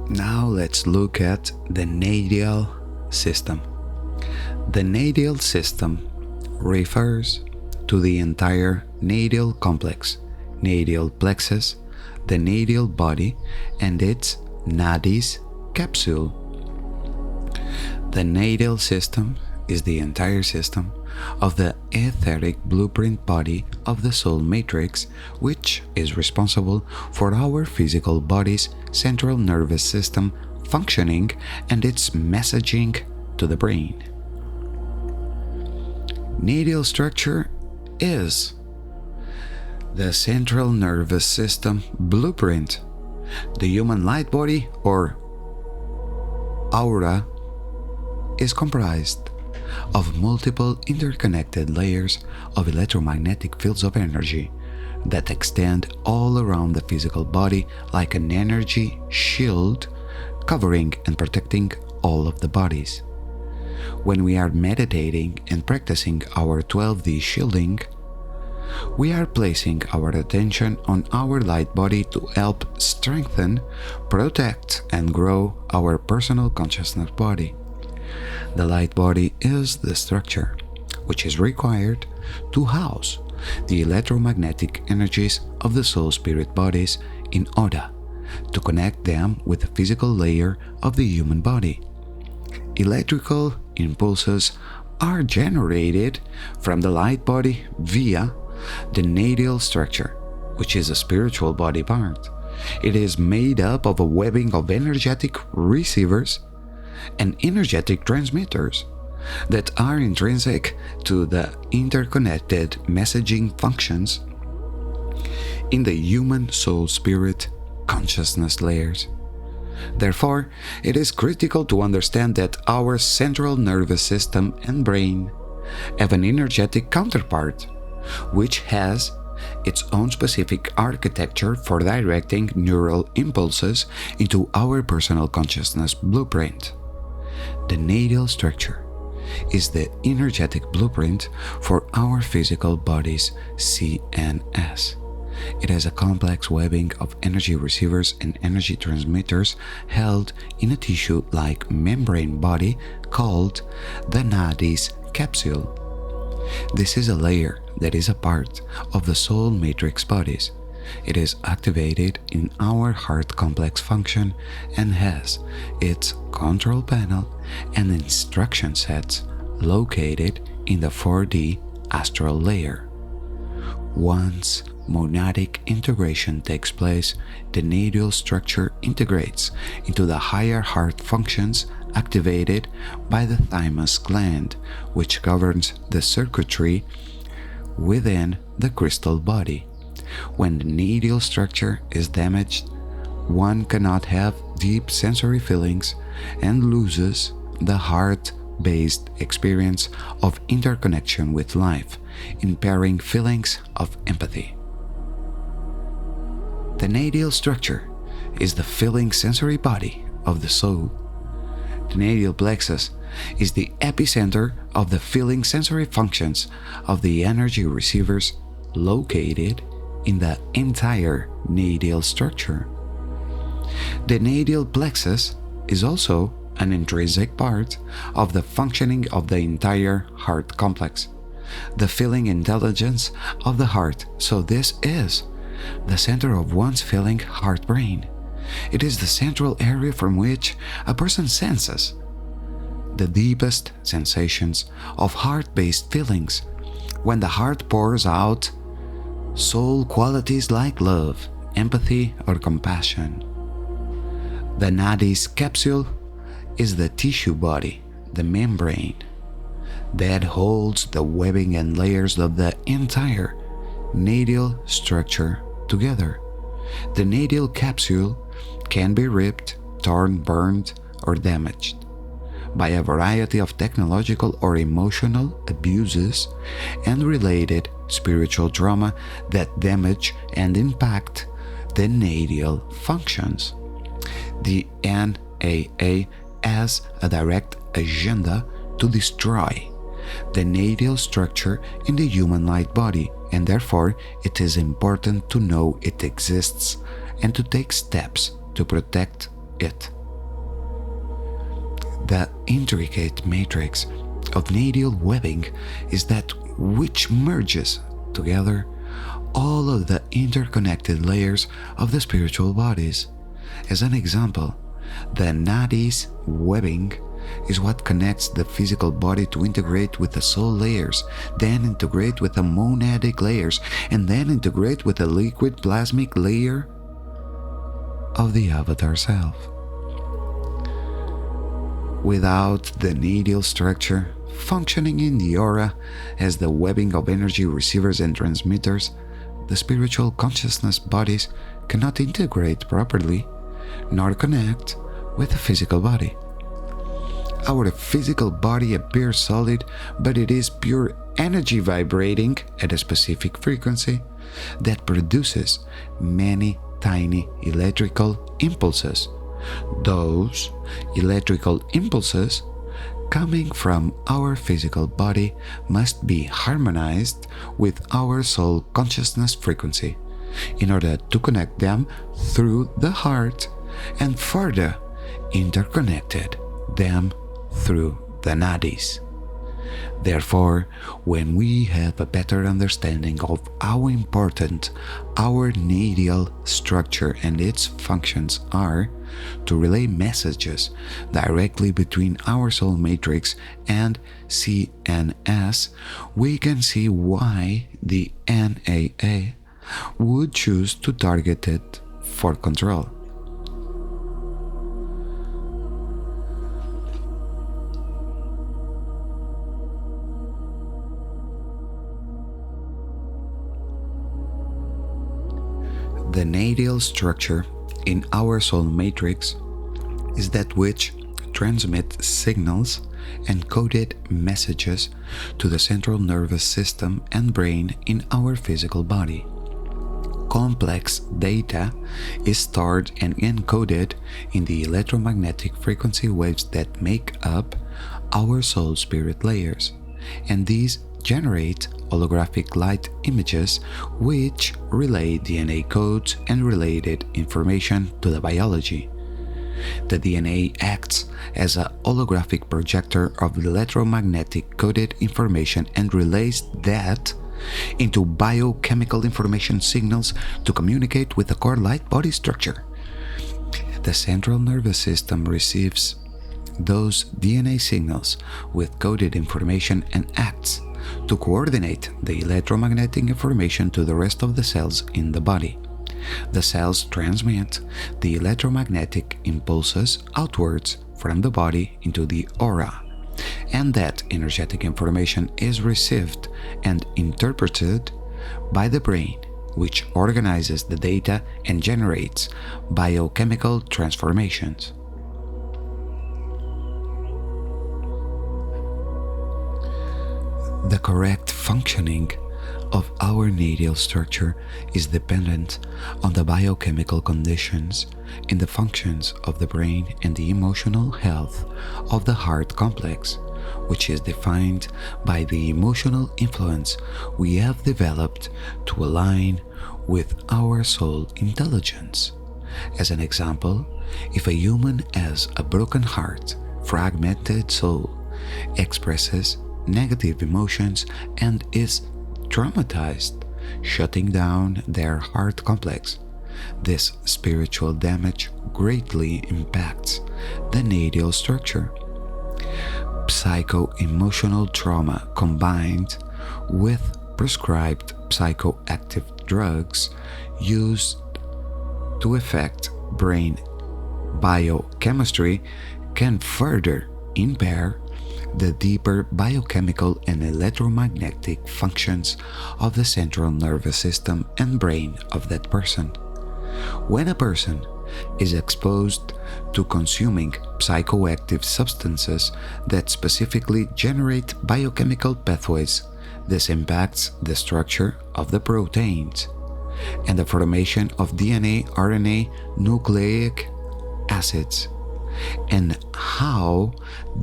now let's look at the natal system. The natal system refers to the entire natal complex, natal plexus, the natal body, and its nadis capsule. The natal system is the entire system of the etheric blueprint body of the soul matrix, which is responsible for our physical body's central nervous system functioning and its messaging to the brain. Natal structure is the central nervous system blueprint. The human light body, or aura, is comprised of multiple interconnected layers of electromagnetic fields of energy that extend all around the physical body like an energy shield, covering and protecting all of the bodies. When we are meditating and practicing our 12D shielding, we are placing our attention on our light body to help strengthen, protect, and grow our personal consciousness body. The light body is the structure which is required to house the electromagnetic energies of the soul spirit bodies in order to connect them with the physical layer of the human body. Electrical impulses are generated from the light body via the natal structure, which is a spiritual body part. It is made up of a webbing of energetic receivers and energetic transmitters that are intrinsic to the interconnected messaging functions in the human soul spirit consciousness layers. Therefore, it is critical to understand that our central nervous system and brain have an energetic counterpart, which has its own specific architecture for directing neural impulses into our personal consciousness blueprint. The natal structure is the energetic blueprint for our physical body's CNS. It has a complex webbing of energy receivers and energy transmitters held in a tissue-like membrane body called the nadis capsule. This is a layer that is a part of the soul matrix bodies. It is activated in our heart complex function and has its control panel and instruction sets located in the 4D astral layer. Once monadic integration takes place, the natal structure integrates into the higher heart functions activated by the thymus gland, which governs the circuitry within the crystal body. When the natal structure is damaged, one cannot have deep sensory feelings and loses the heart-based experience of interconnection with life, impairing feelings of empathy. The natal structure is the feeling sensory body of the soul. The natal plexus is the epicenter of the feeling sensory functions of the energy receivers located in the entire natal structure. The natal plexus is also an intrinsic part of the functioning of the entire heart complex, the feeling intelligence of the heart. So this is the center of one's feeling heart-brain. It is the central area from which a person senses the deepest sensations of heart-based feelings when the heart pours out soul qualities like love, empathy, or compassion. The nadis capsule is the tissue body, the membrane, that holds the webbing and layers of the entire natal structure together. The natal capsule can be ripped, torn, burned, or damaged by a variety of technological or emotional abuses and related spiritual trauma that damage and impact the natal functions. The NAA has a direct agenda to destroy the natal structure in the human light body, and therefore it is important to know it exists and to take steps to protect it. The intricate matrix of natal webbing is that which merges together all of the interconnected layers of the spiritual bodies. As an example, the nadis webbing is what connects the physical body to integrate with the soul layers, then integrate with the monadic layers, and then integrate with the liquid plasmic layer of the avatar self. Without the natal structure functioning in the aura as the webbing of energy receivers and transmitters, the spiritual consciousness bodies cannot integrate properly nor connect with the physical body. Our physical body appears solid, but it is pure energy vibrating at a specific frequency that produces many tiny electrical impulses. Those electrical impulses coming from our physical body must be harmonized with our soul consciousness frequency in order to connect them through the heart and further interconnected them through the nadis. Therefore, when we have a better understanding of how important our natal structure and its functions are to relay messages directly between our soul matrix and CNS, we can see why the NAA would choose to target it for control. The natal structure in our soul matrix is that which transmits signals and coded messages to the central nervous system and brain in our physical body. Complex data is stored and encoded in the electromagnetic frequency waves that make up our soul spirit layers, and these generate holographic light images which relay DNA codes and related information to the biology. The DNA acts as a holographic projector of electromagnetic coded information and relays that into biochemical information signals to communicate with the core light body structure. The central nervous system receives those DNA signals with coded information and acts to coordinate the electromagnetic information to the rest of the cells in the body. The cells transmit the electromagnetic impulses outwards from the body into the aura, and that energetic information is received and interpreted by the brain, which organizes the data and generates biochemical transformations. The correct functioning of our natal structure is dependent on the biochemical conditions in the functions of the brain and the emotional health of the heart complex, which is defined by the emotional influence we have developed to align with our soul intelligence. As an example, if a human has a broken heart, fragmented soul, expresses negative emotions, and is traumatized, shutting down their heart complex, this spiritual damage greatly impacts the natal structure. Psycho-emotional trauma combined with prescribed psychoactive drugs used to affect brain biochemistry can further impair the deeper biochemical and electromagnetic functions of the central nervous system and brain of that person. When a person is exposed to consuming psychoactive substances that specifically generate biochemical pathways, this impacts the structure of the proteins and the formation of DNA, RNA, nucleic acids, and how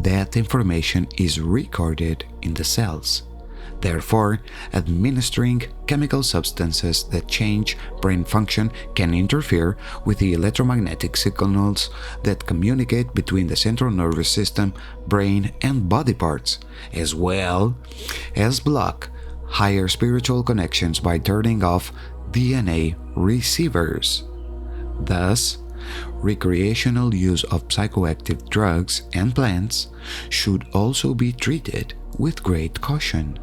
that information is recorded in the cells. Therefore, administering chemical substances that change brain function can interfere with the electromagnetic signals that communicate between the central nervous system, brain, and body parts, as well as block higher spiritual connections by turning off DNA receivers. Thus, recreational use of psychoactive drugs and plants should also be treated with great caution,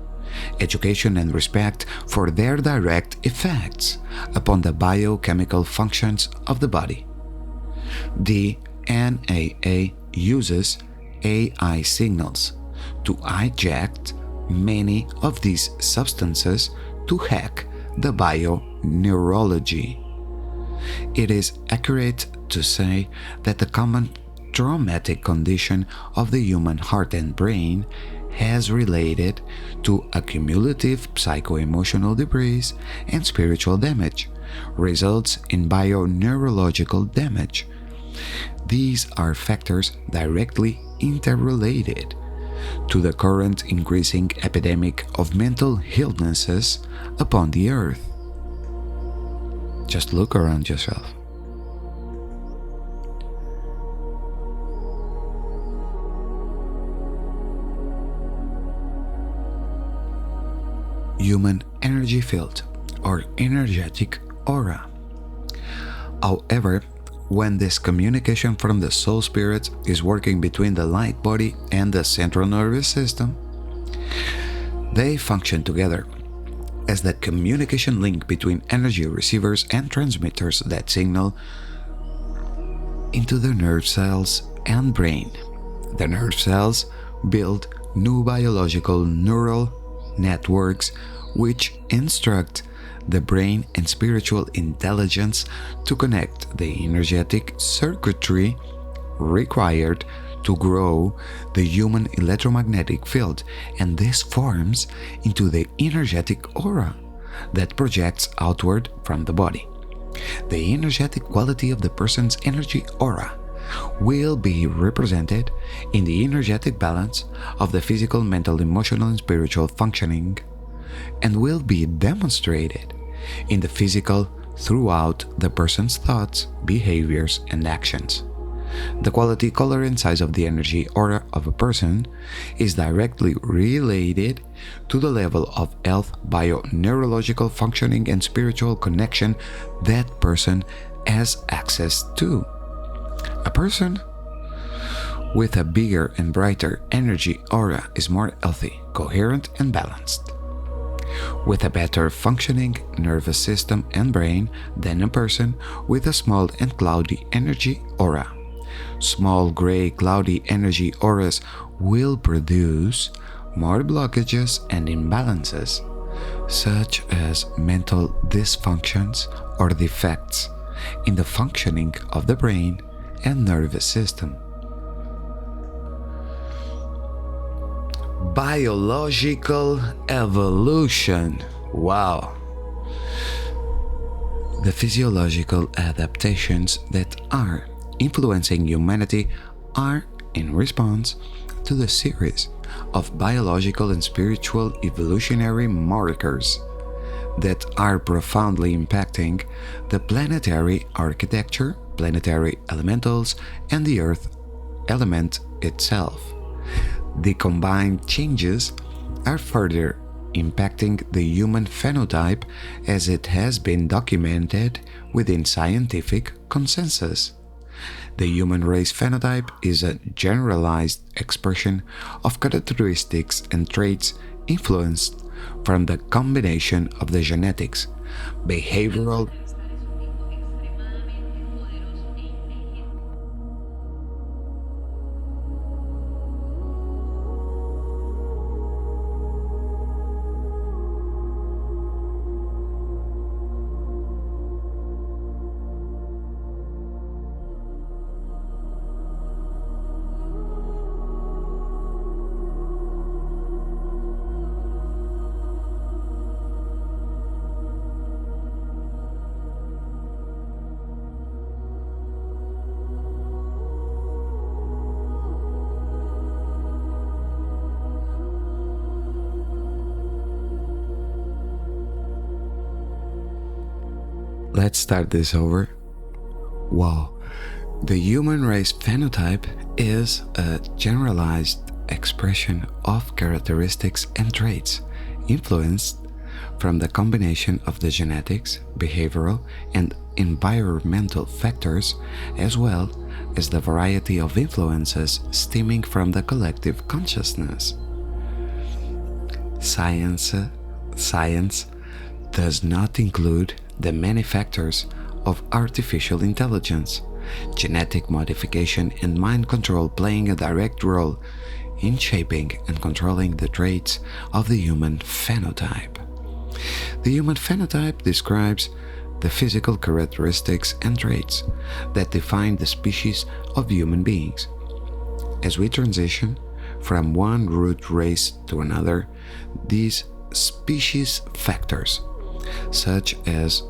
education, and respect for their direct effects upon the biochemical functions of the body. The NAA uses AI signals to hijack many of these substances to hack the bioneurology. It is accurate to say that the common traumatic condition of the human heart and brain has related to accumulative psycho-emotional debris and spiritual damage, results in bioneurological damage. These are factors directly interrelated to the current increasing epidemic of mental illnesses upon the earth. Just look around yourself. Human energy field or energetic aura. However, when this communication from the soul spirit is working between the light body and the central nervous system, they function together as the communication link between energy receivers and transmitters that signal into the nerve cells and brain. The nerve cells build new biological neural networks which instruct the brain and spiritual intelligence to connect the energetic circuitry required to grow the human electromagnetic field, and this forms into the energetic aura that projects outward from the body. The energetic quality of the person's energy aura will be represented in the energetic balance of the physical, mental, emotional, and spiritual functioning, and will be demonstrated in the physical throughout the person's thoughts, behaviors, and actions. The quality, color, and size of the energy aura of a person is directly related to the level of health, bio-neurological functioning, and spiritual connection that person has access to. A person with a bigger and brighter energy aura is more healthy, coherent, and balanced, with a better functioning nervous system and brain than a person with a small and cloudy energy aura. Small, gray, cloudy energy auras will produce more blockages and imbalances, such as mental dysfunctions or defects in the functioning of the brain and nervous system. Biological evolution. Wow. The physiological adaptations that are influencing humanity are in response to the series of biological and spiritual evolutionary markers that are profoundly impacting the planetary architecture, planetary elementals, and the Earth element itself. The combined changes are further impacting the human phenotype as it has been documented within scientific consensus. The human race phenotype is a generalized expression of characteristics and traits influenced from the combination of the genetics, behavioral, Let's start this over. Wow. The human race phenotype is a generalized expression of characteristics and traits influenced from the combination of the genetics, behavioral, and environmental factors, as well as the variety of influences stemming from the collective consciousness. Science does not include the many factors of artificial intelligence, genetic modification, and mind control playing a direct role in shaping and controlling the traits of the human phenotype. The human phenotype describes the physical characteristics and traits that define the species of human beings. As we transition from one root race to another, these species factors, such as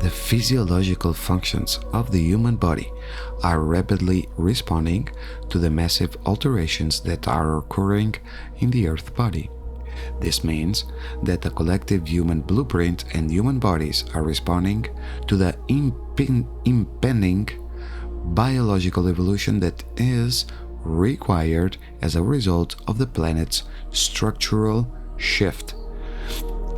the physiological functions of the human body, are rapidly responding to the massive alterations that are occurring in the Earth body. This means that the collective human blueprint and human bodies are responding to the impending biological evolution that is required as a result of the planet's structural shift.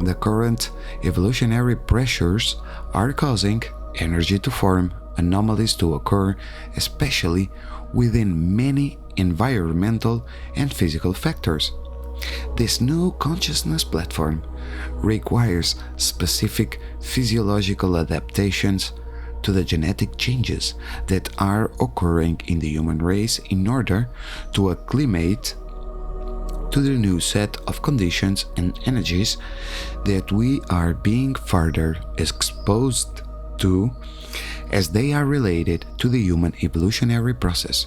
The current evolutionary pressures are causing energy to form, anomalies to occur, especially within many environmental and physical factors. This new consciousness platform requires specific physiological adaptations to the genetic changes that are occurring in the human race in order to acclimate to the new set of conditions and energies that we are being further exposed to as they are related to the human evolutionary process.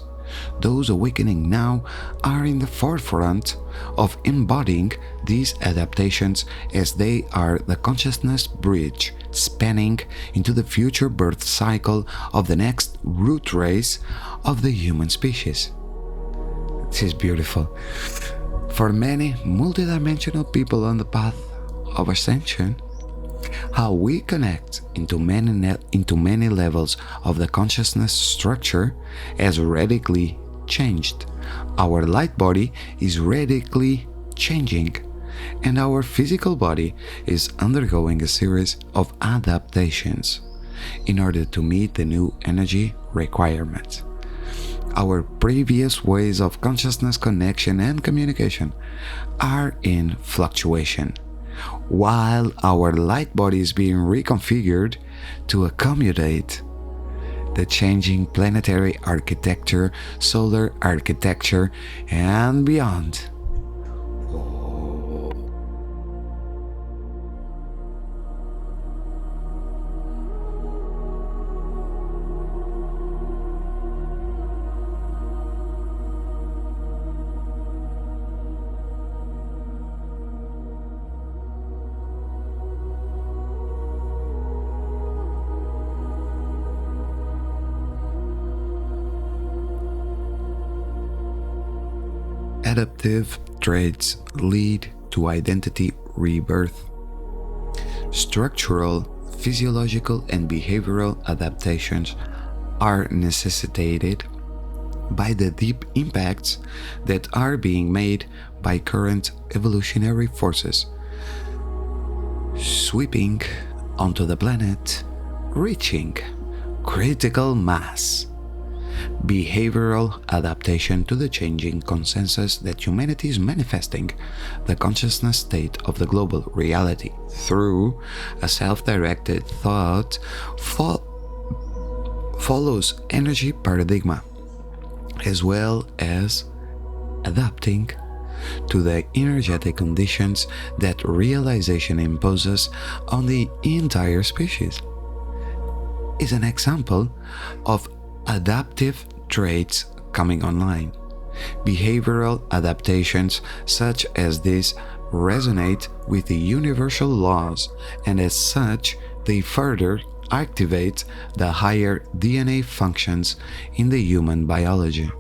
Those awakening now are in the forefront of embodying these adaptations as they are the consciousness bridge spanning into the future birth cycle of the next root race of the human species. This is beautiful. For many multidimensional people on the path of ascension, How we connect into many levels of the consciousness structure has radically changed. Our light body is radically changing, and our physical body is undergoing a series of adaptations in order to meet the new energy requirements. Our previous ways of consciousness connection and communication are in fluctuation, while our light body is being reconfigured to accommodate the changing planetary architecture, solar architecture, and beyond. Adaptive traits lead to identity rebirth. Structural, physiological, and behavioral adaptations are necessitated by the deep impacts that are being made by current evolutionary forces sweeping onto the planet, reaching critical mass. Behavioral adaptation to the changing consensus that humanity is manifesting the consciousness state of the global reality through a self-directed thought follows energy paradigm, as well as adapting to the energetic conditions that realization imposes on the entire species. Is an example of adaptive traits coming online. Behavioral adaptations such as this resonate with the universal laws, and as such they further activate the higher DNA functions in the human biology.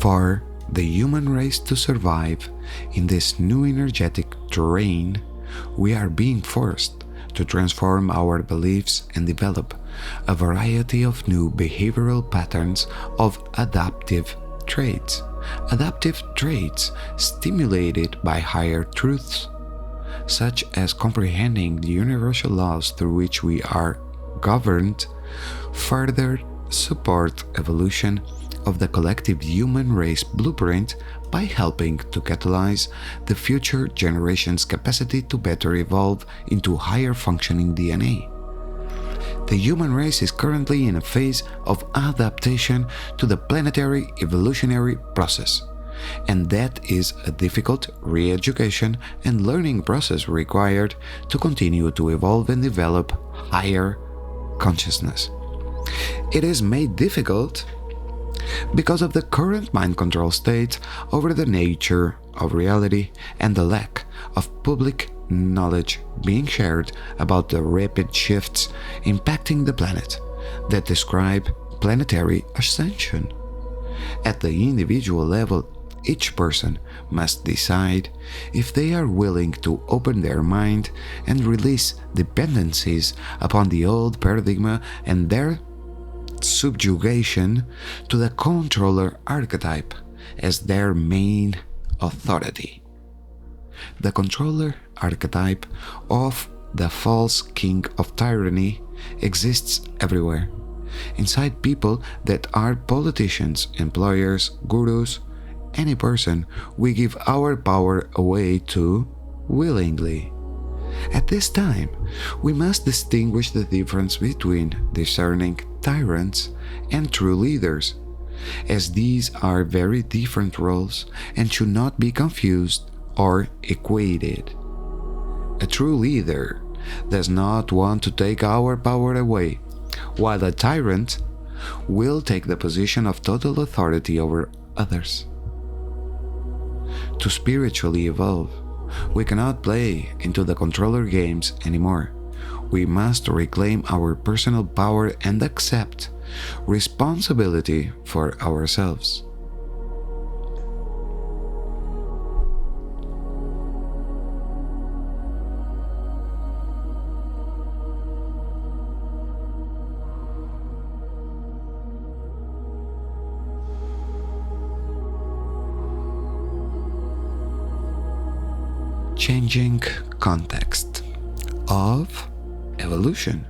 For the human race to survive in this new energetic terrain, we are being forced to transform our beliefs and develop a variety of new behavioral patterns of adaptive traits. Adaptive traits stimulated by higher truths, such as comprehending the universal laws through which we are governed, further support evolution of the collective human race blueprint by helping to catalyze the future generation's capacity to better evolve into higher functioning DNA. The human race is currently in a phase of adaptation to the planetary evolutionary process, and that is a difficult re-education and learning process required to continue to evolve and develop higher consciousness. It is made difficult because of the current mind control state over the nature of reality and the lack of public knowledge being shared about the rapid shifts impacting the planet that describe planetary ascension. At the individual level, each person must decide if they are willing to open their mind and release dependencies upon the old paradigm and their subjugation to the controller archetype as their main authority. The controller archetype of the false king of tyranny exists everywhere, inside people that are politicians, employers, gurus, any person we give our power away to willingly. At this time, we must distinguish the difference between discerning tyrants and true leaders, as these are very different roles and should not be confused or equated. A true leader does not want to take our power away, while a tyrant will take the position of total authority over others. To spiritually evolve, we cannot play into the controller games anymore. We must reclaim our personal power and accept responsibility for ourselves. Changing context of evolution.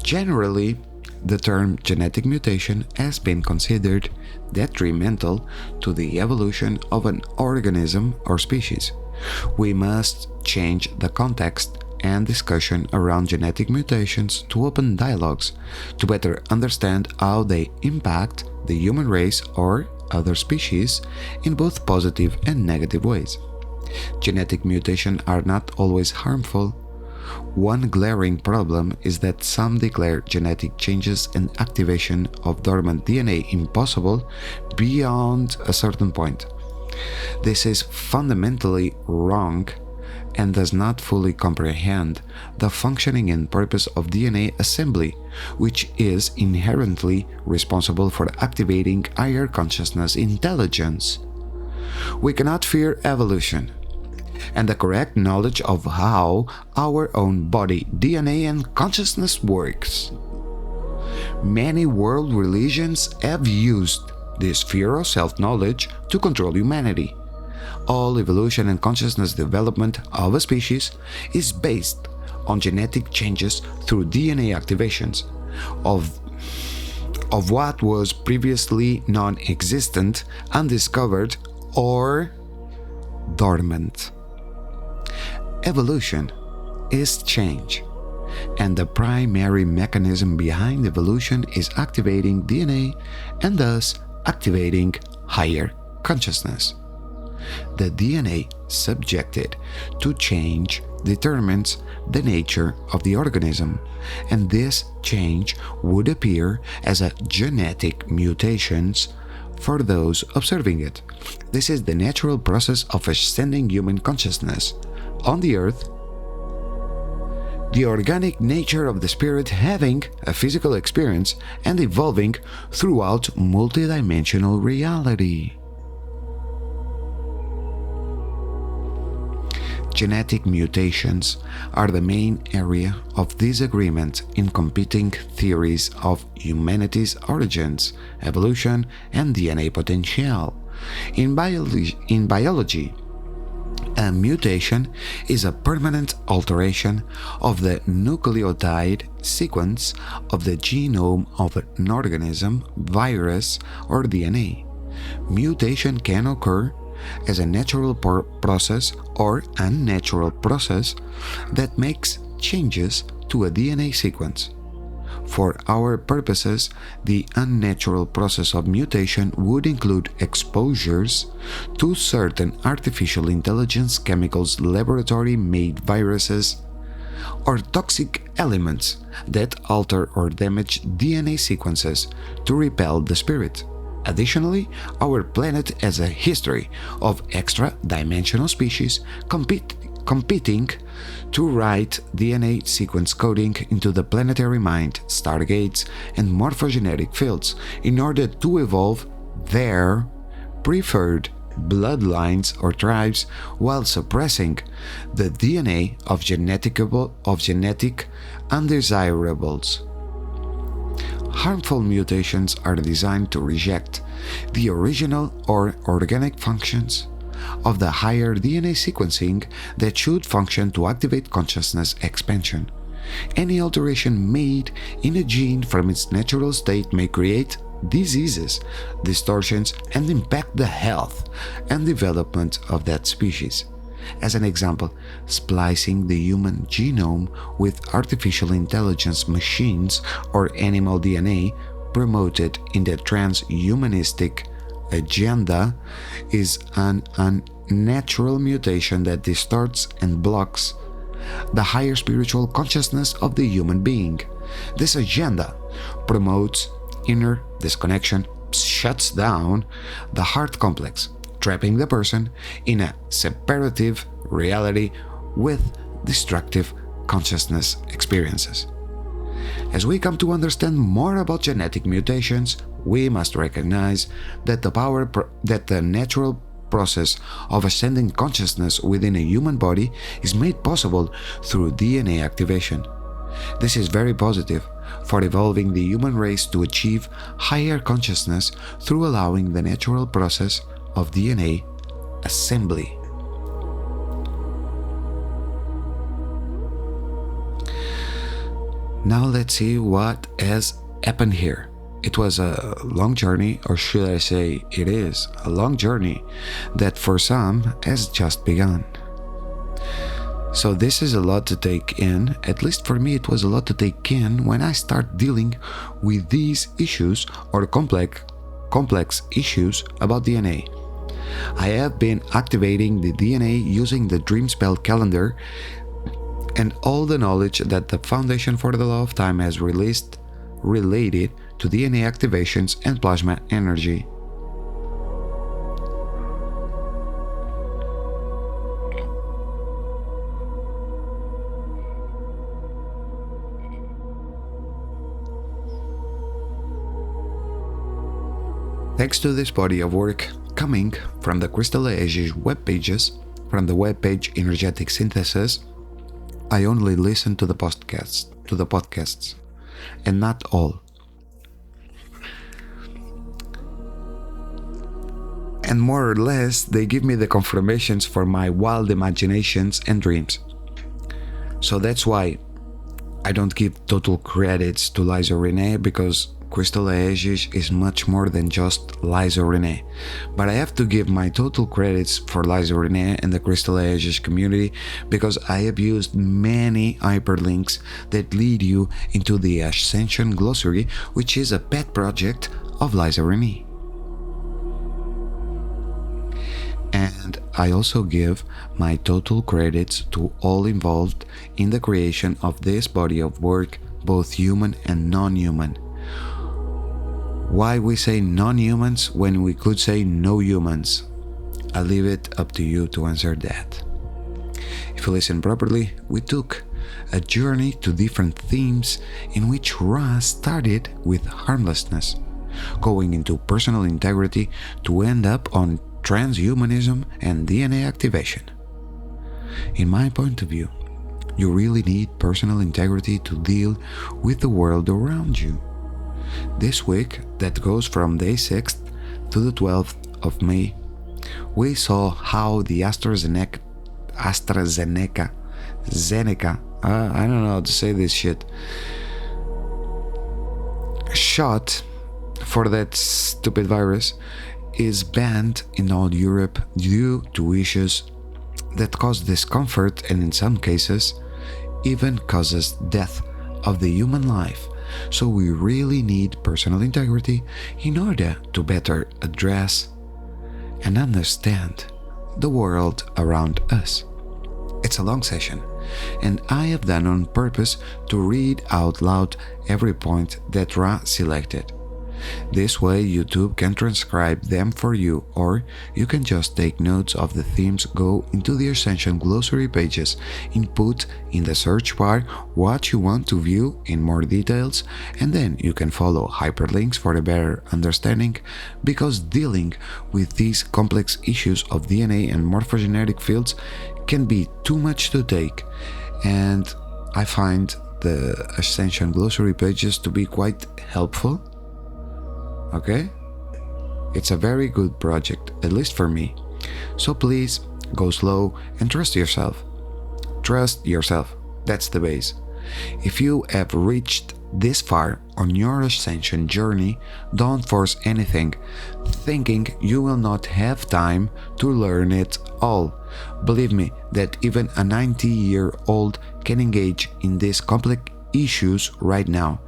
Generally, the term genetic mutation has been considered detrimental to the evolution of an organism or species. We must change the context and discussion around genetic mutations to open dialogues to better understand how they impact the human race or other species in both positive and negative ways. Genetic mutations are not always harmful. One glaring problem is that some declare genetic changes and activation of dormant DNA impossible beyond a certain point. This is fundamentally wrong and does not fully comprehend the functioning and purpose of DNA assembly, which is inherently responsible for activating higher consciousness intelligence. We cannot fear evolution and the correct knowledge of how our own body, DNA, and consciousness works. Many world religions have used this fear of self-knowledge to control humanity. All evolution and consciousness development of a species is based on genetic changes through DNA activations of what was previously non-existent, undiscovered, or dormant. Evolution is change, and the primary mechanism behind evolution is activating DNA and thus activating higher consciousness. The DNA subjected to change determines the nature of the organism, and this change would appear as a genetic mutations for those observing it. This is the natural process of ascending human consciousness on the earth, the organic nature of the spirit having a physical experience and evolving throughout multidimensional reality. Genetic mutations are the main area of disagreement in competing theories of humanity's origins, evolution, and DNA potential. In biology, a mutation is a permanent alteration of the nucleotide sequence of the genome of an organism, virus, or DNA. Mutation can occur as a natural process or unnatural process that makes changes to a DNA sequence. For our purposes, the unnatural process of mutation would include exposures to certain artificial intelligence chemicals, laboratory-made viruses, or toxic elements that alter or damage DNA sequences to repel the spirit. Additionally, our planet has a history of extra-dimensional species competing to write DNA sequence coding into the planetary mind, stargates, and morphogenetic fields in order to evolve their preferred bloodlines or tribes while suppressing the DNA of genetic undesirables. Harmful mutations are designed to reject the original or organic functions of the higher DNA sequencing that should function to activate consciousness expansion. Any alteration made in a gene from its natural state may create diseases, distortions, and impact the health and development of that species. As an example, splicing the human genome with artificial intelligence machines or animal DNA promoted in the transhumanistic agenda is an unnatural mutation that distorts and blocks the higher spiritual consciousness of the human being. This agenda promotes inner disconnection, shuts down the heart complex, trapping the person in a separative reality with destructive consciousness experiences. As we come to understand more about genetic mutations, we must recognize that the natural process of ascending consciousness within a human body is made possible through DNA activation. This is very positive for evolving the human race to achieve higher consciousness through allowing the natural process of DNA assembly. Now let's see what has happened here. It was a long journey, or should I say it is a long journey that for some has just begun. So this is a lot to take in. At least for me it was a lot to take in when I start dealing with these issues, or complex issues about DNA. I have been activating the DNA using the dream spell calendar and all the knowledge that the Foundation for the Law of Time has released related to DNA activations and plasma energy. Thanks to this body of work coming from the Krystal Aegis web pages, from the webpage Energetic Synthesis, I only listen to the podcasts, and not all. And more or less, they give me the confirmations for my wild imaginations and dreams. So that's why I don't give total credits to Liza Renee, because Krystal Aegis is much more than just Liza Renee. But I have to give my total credits for Liza Renee and the Krystal Aegis community, because I have used many hyperlinks that lead you into the Ascension Glossary, which is a pet project of Liza Renee. And I also give my total credits to all involved in the creation of this body of work, both human and non-human. Why we say non-humans when we could say no humans? I leave it up to you to answer that. If you listen properly, we took a journey to different themes in which Ra started with harmlessness, going into personal integrity to end up on transhumanism and DNA activation. In my point of view, you really need personal integrity to deal with the world around you. This week, that goes from day 6th to the 12th of May, we saw how the AstraZeneca, I don't know how to say this shit, shot for that stupid virus is banned in all Europe due to issues that cause discomfort and in some cases even causes death of the human life. So we really need personal integrity in order to better address and understand the world around us. It's a long session, and I have done on purpose to read out loud every point that Ra selected. This way YouTube can transcribe them for you, or you can just take notes of the themes, go into the Ascension Glossary pages, input in the search bar what you want to view in more details, and then you can follow hyperlinks for a better understanding, because dealing with these complex issues of DNA and morphogenetic fields can be too much to take, and I find the Ascension Glossary pages to be quite helpful. Okay? It's a very good project, at least for me. So please, go slow and trust yourself. Trust yourself, that's the base. If you have reached this far on your ascension journey, don't force anything, thinking you will not have time to learn it all. Believe me that even a 90-year-old can engage in these complex issues right now,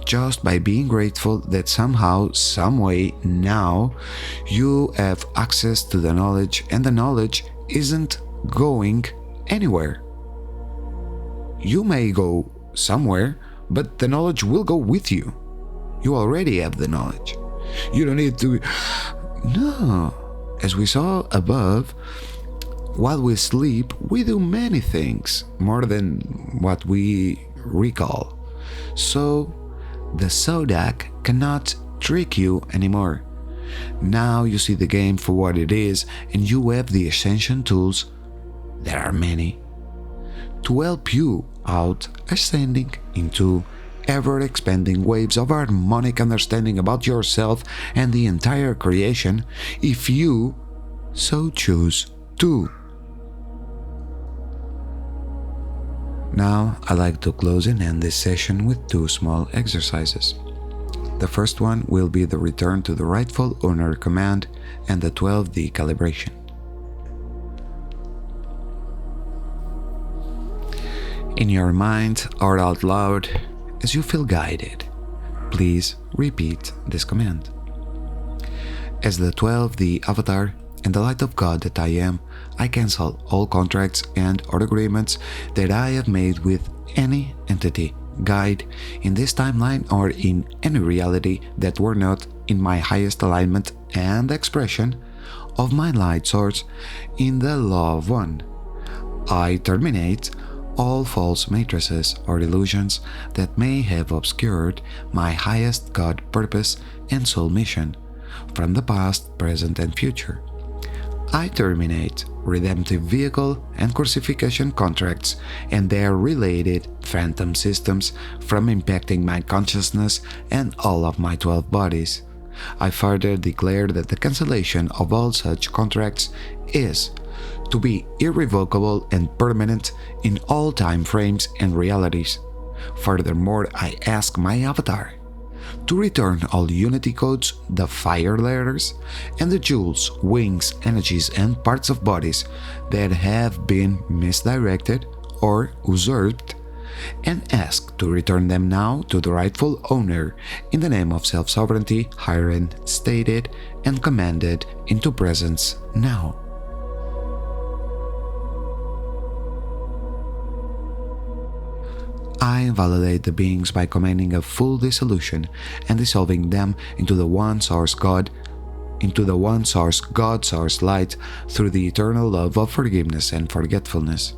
just by being grateful that somehow, someway, now you have access to the knowledge, and the knowledge isn't going anywhere. You may go somewhere, but the knowledge will go with you. You already have the knowledge. You don't need to... No. As we saw above, while we sleep, we do many things, more than what we recall. So, the SODAC cannot trick you anymore. Now you see the game for what it is, and you have the ascension tools, there are many, to help you out ascending into ever-expanding waves of harmonic understanding about yourself and the entire creation, if you so choose to. Now, I like to close and end this session with two small exercises. The first one will be the return to the rightful owner command and the 12D calibration. In your mind or out loud, as you feel guided, please repeat this command. As the 12D avatar and the light of God that I am, I cancel all contracts and or agreements that I have made with any entity, guide in this timeline or in any reality that were not in my highest alignment and expression of my light source in the law of one. I terminate all false matrices or illusions that may have obscured my highest God purpose and soul mission from the past, present, and future. I terminate redemptive vehicle and crucifixion contracts and their related phantom systems from impacting my consciousness and all of my 12 bodies. I further declare that the cancellation of all such contracts is to be irrevocable and permanent in all time frames and realities. Furthermore, I ask my avatar to return all unity codes, the fire letters, and the jewels, wings, energies, and parts of bodies that have been misdirected or usurped, and ask to return them now to the rightful owner in the name of self-sovereignty, herein stated and commanded into presence now. I invalidate the beings by commanding a full dissolution and dissolving them into the one source God, God source light through the eternal love of forgiveness and forgetfulness.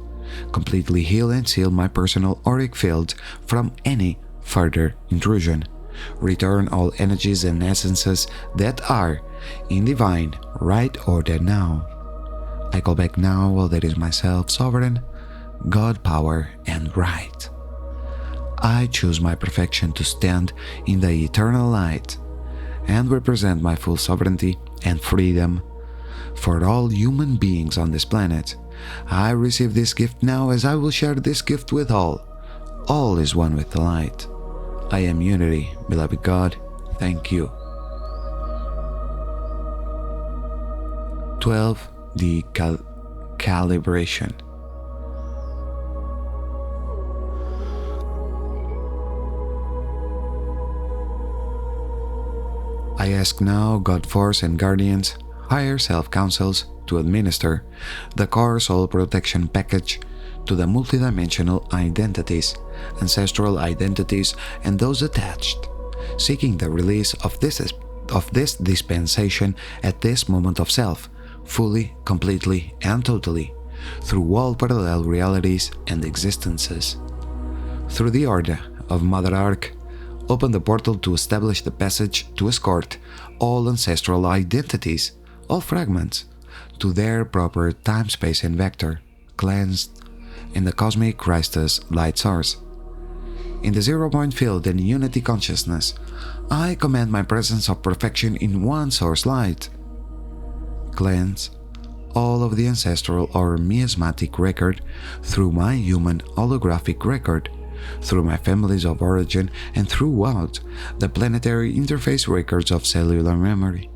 Completely heal and seal my personal auric field from any further intrusion. Return all energies and essences that are in divine right order now. I call back now all that is myself, sovereign, God power and right. I choose my perfection to stand in the eternal light and represent my full sovereignty and freedom for all human beings on this planet. I receive this gift now as I will share this gift with all. All is one with the light. I am unity, beloved God. Thank you. 12. The calibration. I ask now God Force and Guardians, higher self councils to administer the core soul protection package to the multidimensional identities, ancestral identities, and those attached, seeking the release of this dispensation at this moment of self, fully, completely, and totally, through all parallel realities and existences. Through the order of Mother Ark, open the portal to establish the passage to escort all ancestral identities, all fragments, to their proper time, space, and vector, cleansed in the cosmic Christus light source. In the zero-point field and unity consciousness, I command my presence of perfection in one source light. Cleanse all of the ancestral or miasmatic record through my human holographic record, through my families of origin, and throughout the planetary interface records of cellular memory.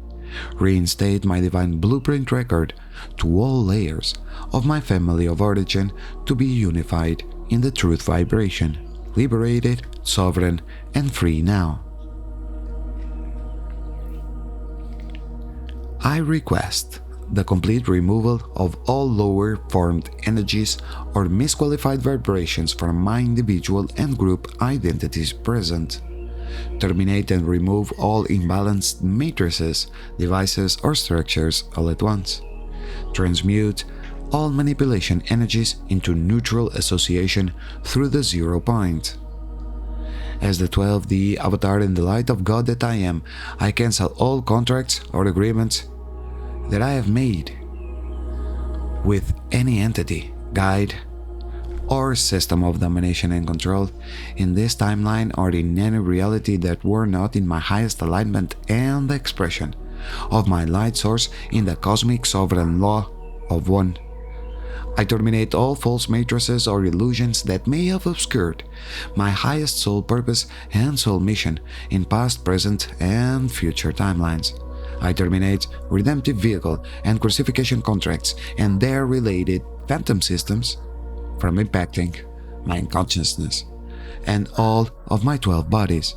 Reinstate my divine blueprint record to all layers of my family of origin to be unified in the truth vibration, liberated, sovereign, and free now. I request the complete removal of all lower formed energies or misqualified vibrations from my individual and group identities present. Terminate and remove all imbalanced matrices, devices, or structures all at once. Transmute all manipulation energies into neutral association through the 0 point. As the 12D avatar in the light of God that I am, I cancel all contracts or agreements that I have made with any entity, guide, or system of domination and control in this timeline or in any reality that were not in my highest alignment and expression of my light source in the cosmic sovereign law of one. I terminate all false matrices or illusions that may have obscured my highest soul purpose and soul mission in past, present, and future timelines. I terminate redemptive vehicle and crucifixion contracts and their related phantom systems from impacting my consciousness and all of my 12 bodies.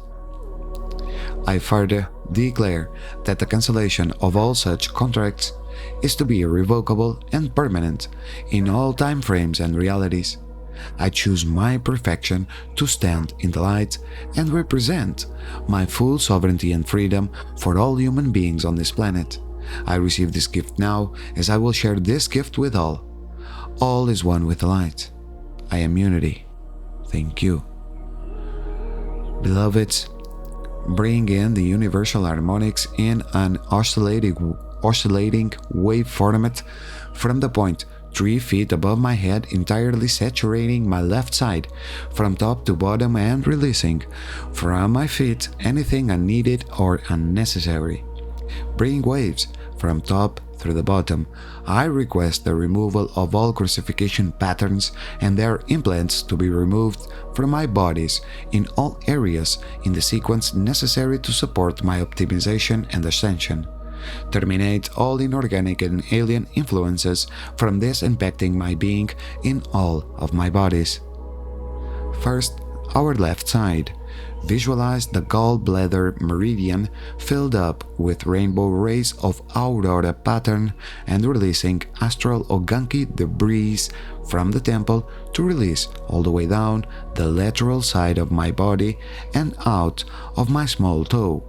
I further declare that the cancellation of all such contracts is to be irrevocable and permanent in all time frames and realities. I choose my perfection to stand in the light and represent my full sovereignty and freedom for all human beings on this planet. I receive this gift now, as I will share this gift with all. All is one with the light. I am unity. Thank you. Beloveds, bring in the universal harmonics in an oscillating wave format from the point 3 feet above my head, entirely saturating my left side from top to bottom and releasing from my feet anything unneeded or unnecessary. Bring waves from top through the bottom. I request the removal of all crucifixion patterns and their implants to be removed from my bodies in all areas in the sequence necessary to support my optimization and ascension. Terminate all inorganic and alien influences from this impacting my being in all of my bodies. First, our left side. Visualize the gallbladder meridian filled up with rainbow rays of aurora pattern and releasing astral Oganki debris from the temple to release all the way down the lateral side of my body and out of my small toe,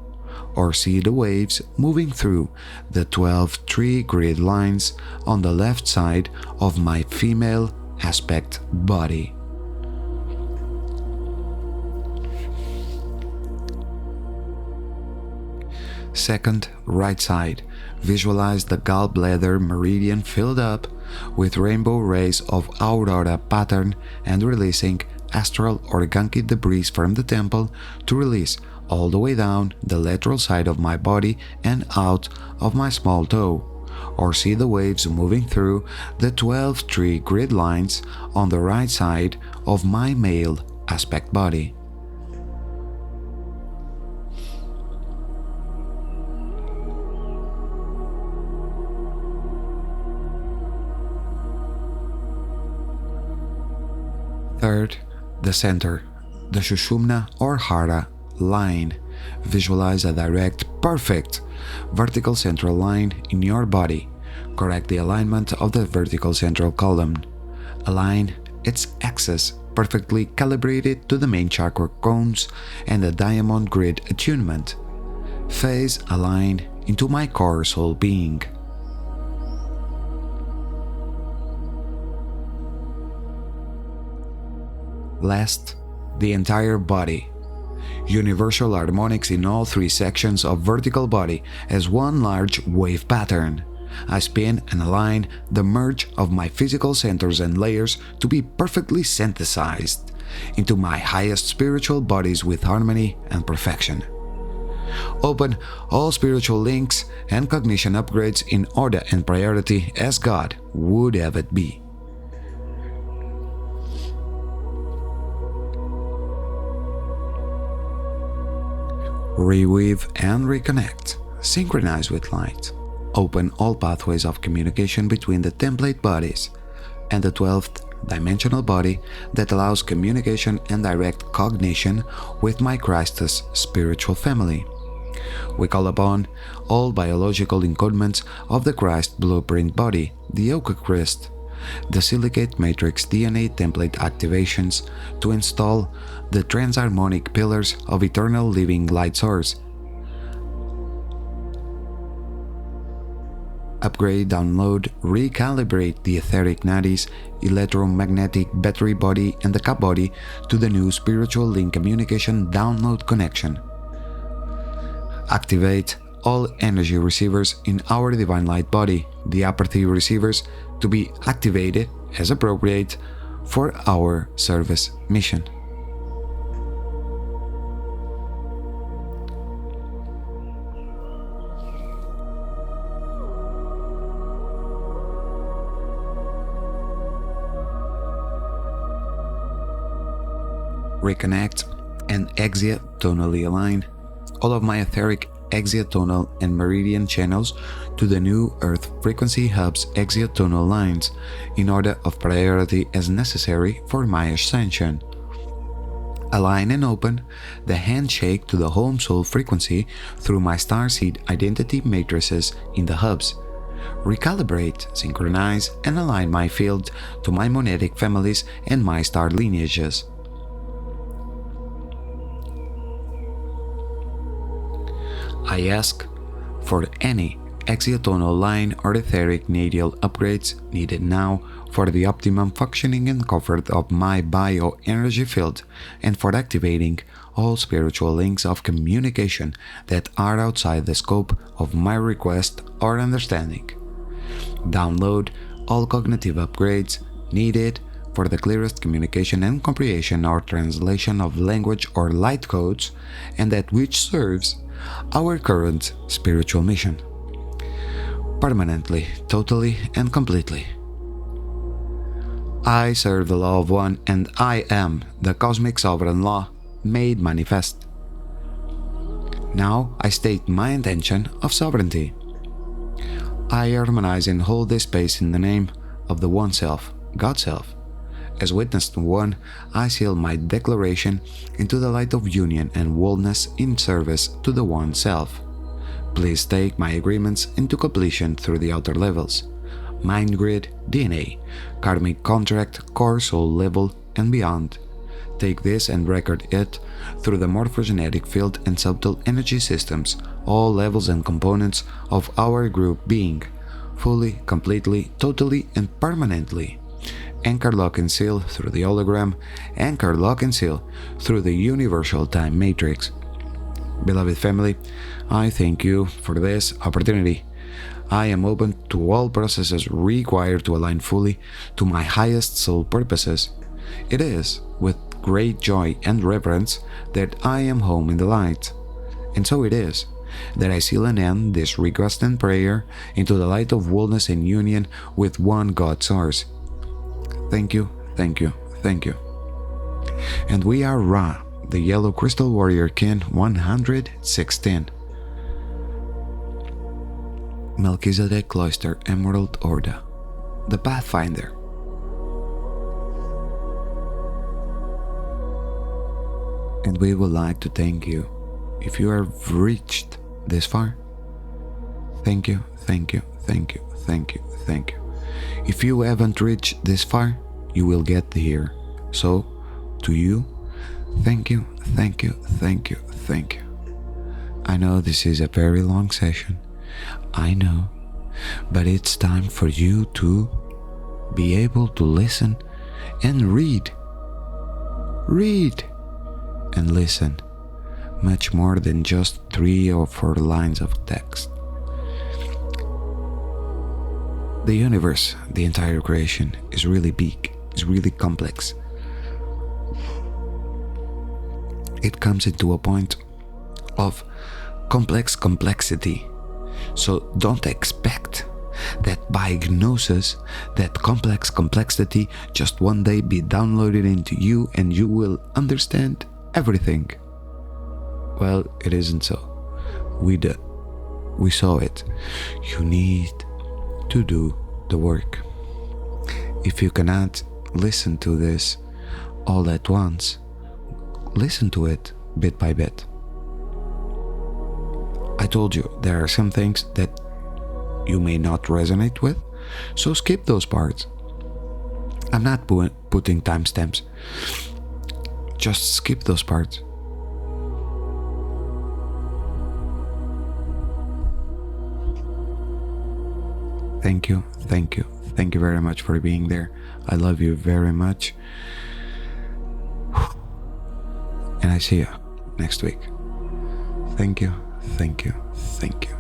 or see the waves moving through the 12 tree grid lines on the left side of my female aspect body. Second, right side. Visualize the gallbladder meridian filled up with rainbow rays of aurora pattern and releasing astral Oganki debris from the temple to release all the way down the lateral side of my body and out of my small toe, or see the waves moving through the 12 tree grid lines on the right side of my male aspect body. Third, the center, the Sushumna or Hara line. Visualize a direct, perfect vertical central line in your body. Correct the alignment of the vertical central column. Align its axis perfectly calibrated to the main chakra cones and the diamond grid attunement. Phase aligned into my core soul being. Last, the entire body. Universal harmonics in all 3 sections of vertical body as one large wave pattern. I spin and align the merge of my physical centers and layers to be perfectly synthesized into my highest spiritual bodies with harmony and perfection. Open all spiritual links and cognition upgrades in order and priority as God would have it be. Reweave and reconnect. Synchronize with light. Open all pathways of communication between the template bodies and the 12th dimensional body that allows communication and direct cognition with my Christus spiritual family. We call upon all biological encodements of the Christ blueprint body, the Oka Christ, the silicate matrix DNA template activations to install the transharmonic pillars of eternal living light source. Upgrade, download, recalibrate the etheric nadis, electromagnetic battery body and the cup body to the new spiritual link communication download connection. Activate all energy receivers in our divine light body, the apathy receivers, to be activated as appropriate for our service mission. reconnect, and exia-tonally align all of my etheric exia-tonal and meridian channels to the new Earth frequency hub's exia-tonal lines in order of priority as necessary for my ascension. Align and open the handshake to the home soul frequency through my starseed identity matrices in the hubs. Recalibrate, synchronize, and align my field to my monetic families and my star lineages. I ask for any exia-tonal line or etheric nadial upgrades needed now for the optimum functioning and comfort of my bioenergy field and for activating all spiritual links of communication that are outside the scope of my request or understanding. Download all cognitive upgrades needed for the clearest communication and comprehension or translation of language or light codes, and that which serves our current spiritual mission. Permanently, totally, and completely. I serve the law of one, and I am the cosmic sovereign law made manifest. Now I state my intention of sovereignty. I harmonize and hold this space in the name of the One Self, God Self. As witness to one, I seal my declaration into the light of union and wholeness in service to the One Self. Please take my agreements into completion through the outer levels: mind grid, DNA, karmic contract, core soul level, and beyond. Take this and record it through the morphogenetic field and subtle energy systems, all levels and components of our group being, fully, completely, totally, and permanently. Anchor, lock, and seal through the hologram, anchor, lock, and seal through the universal time matrix. Beloved family, I thank you for this opportunity. I am open to all processes required to align fully to my highest soul purposes. It is with great joy and reverence that I am home in the light. And so it is that I seal and end this request and prayer into the light of wholeness and union with one God Source. Thank you, thank you, thank you. And we are Ra, the Yellow Crystal Warrior Kin 116. Melchizedek Cloister Emerald Orda, the Pathfinder. And we would like to thank you if you have reached this far. Thank you, thank you, thank you, thank you, thank you. If you haven't reached this far, you will get here. So, to you, thank you, thank you, thank you, thank you. I know this is a very long session. I know, but it's time for you to be able to listen and read. Read and listen, much more than just 3 or 4 lines of text. The universe, the entire creation, is really big, is really complex. It comes into a point of complexity. So don't expect that by gnosis, that complex complexity just one day be downloaded into you and you will understand everything. Well, it isn't so. We saw it. You need to do the work. If you cannot listen to this all at once, listen to it bit by bit. I told you there are some things that you may not resonate with, so skip those parts. I'm not putting timestamps. Just skip those parts. Thank you, thank you, thank you very much for being there. I love you very much. And I see you next week. Thank you, thank you, thank you.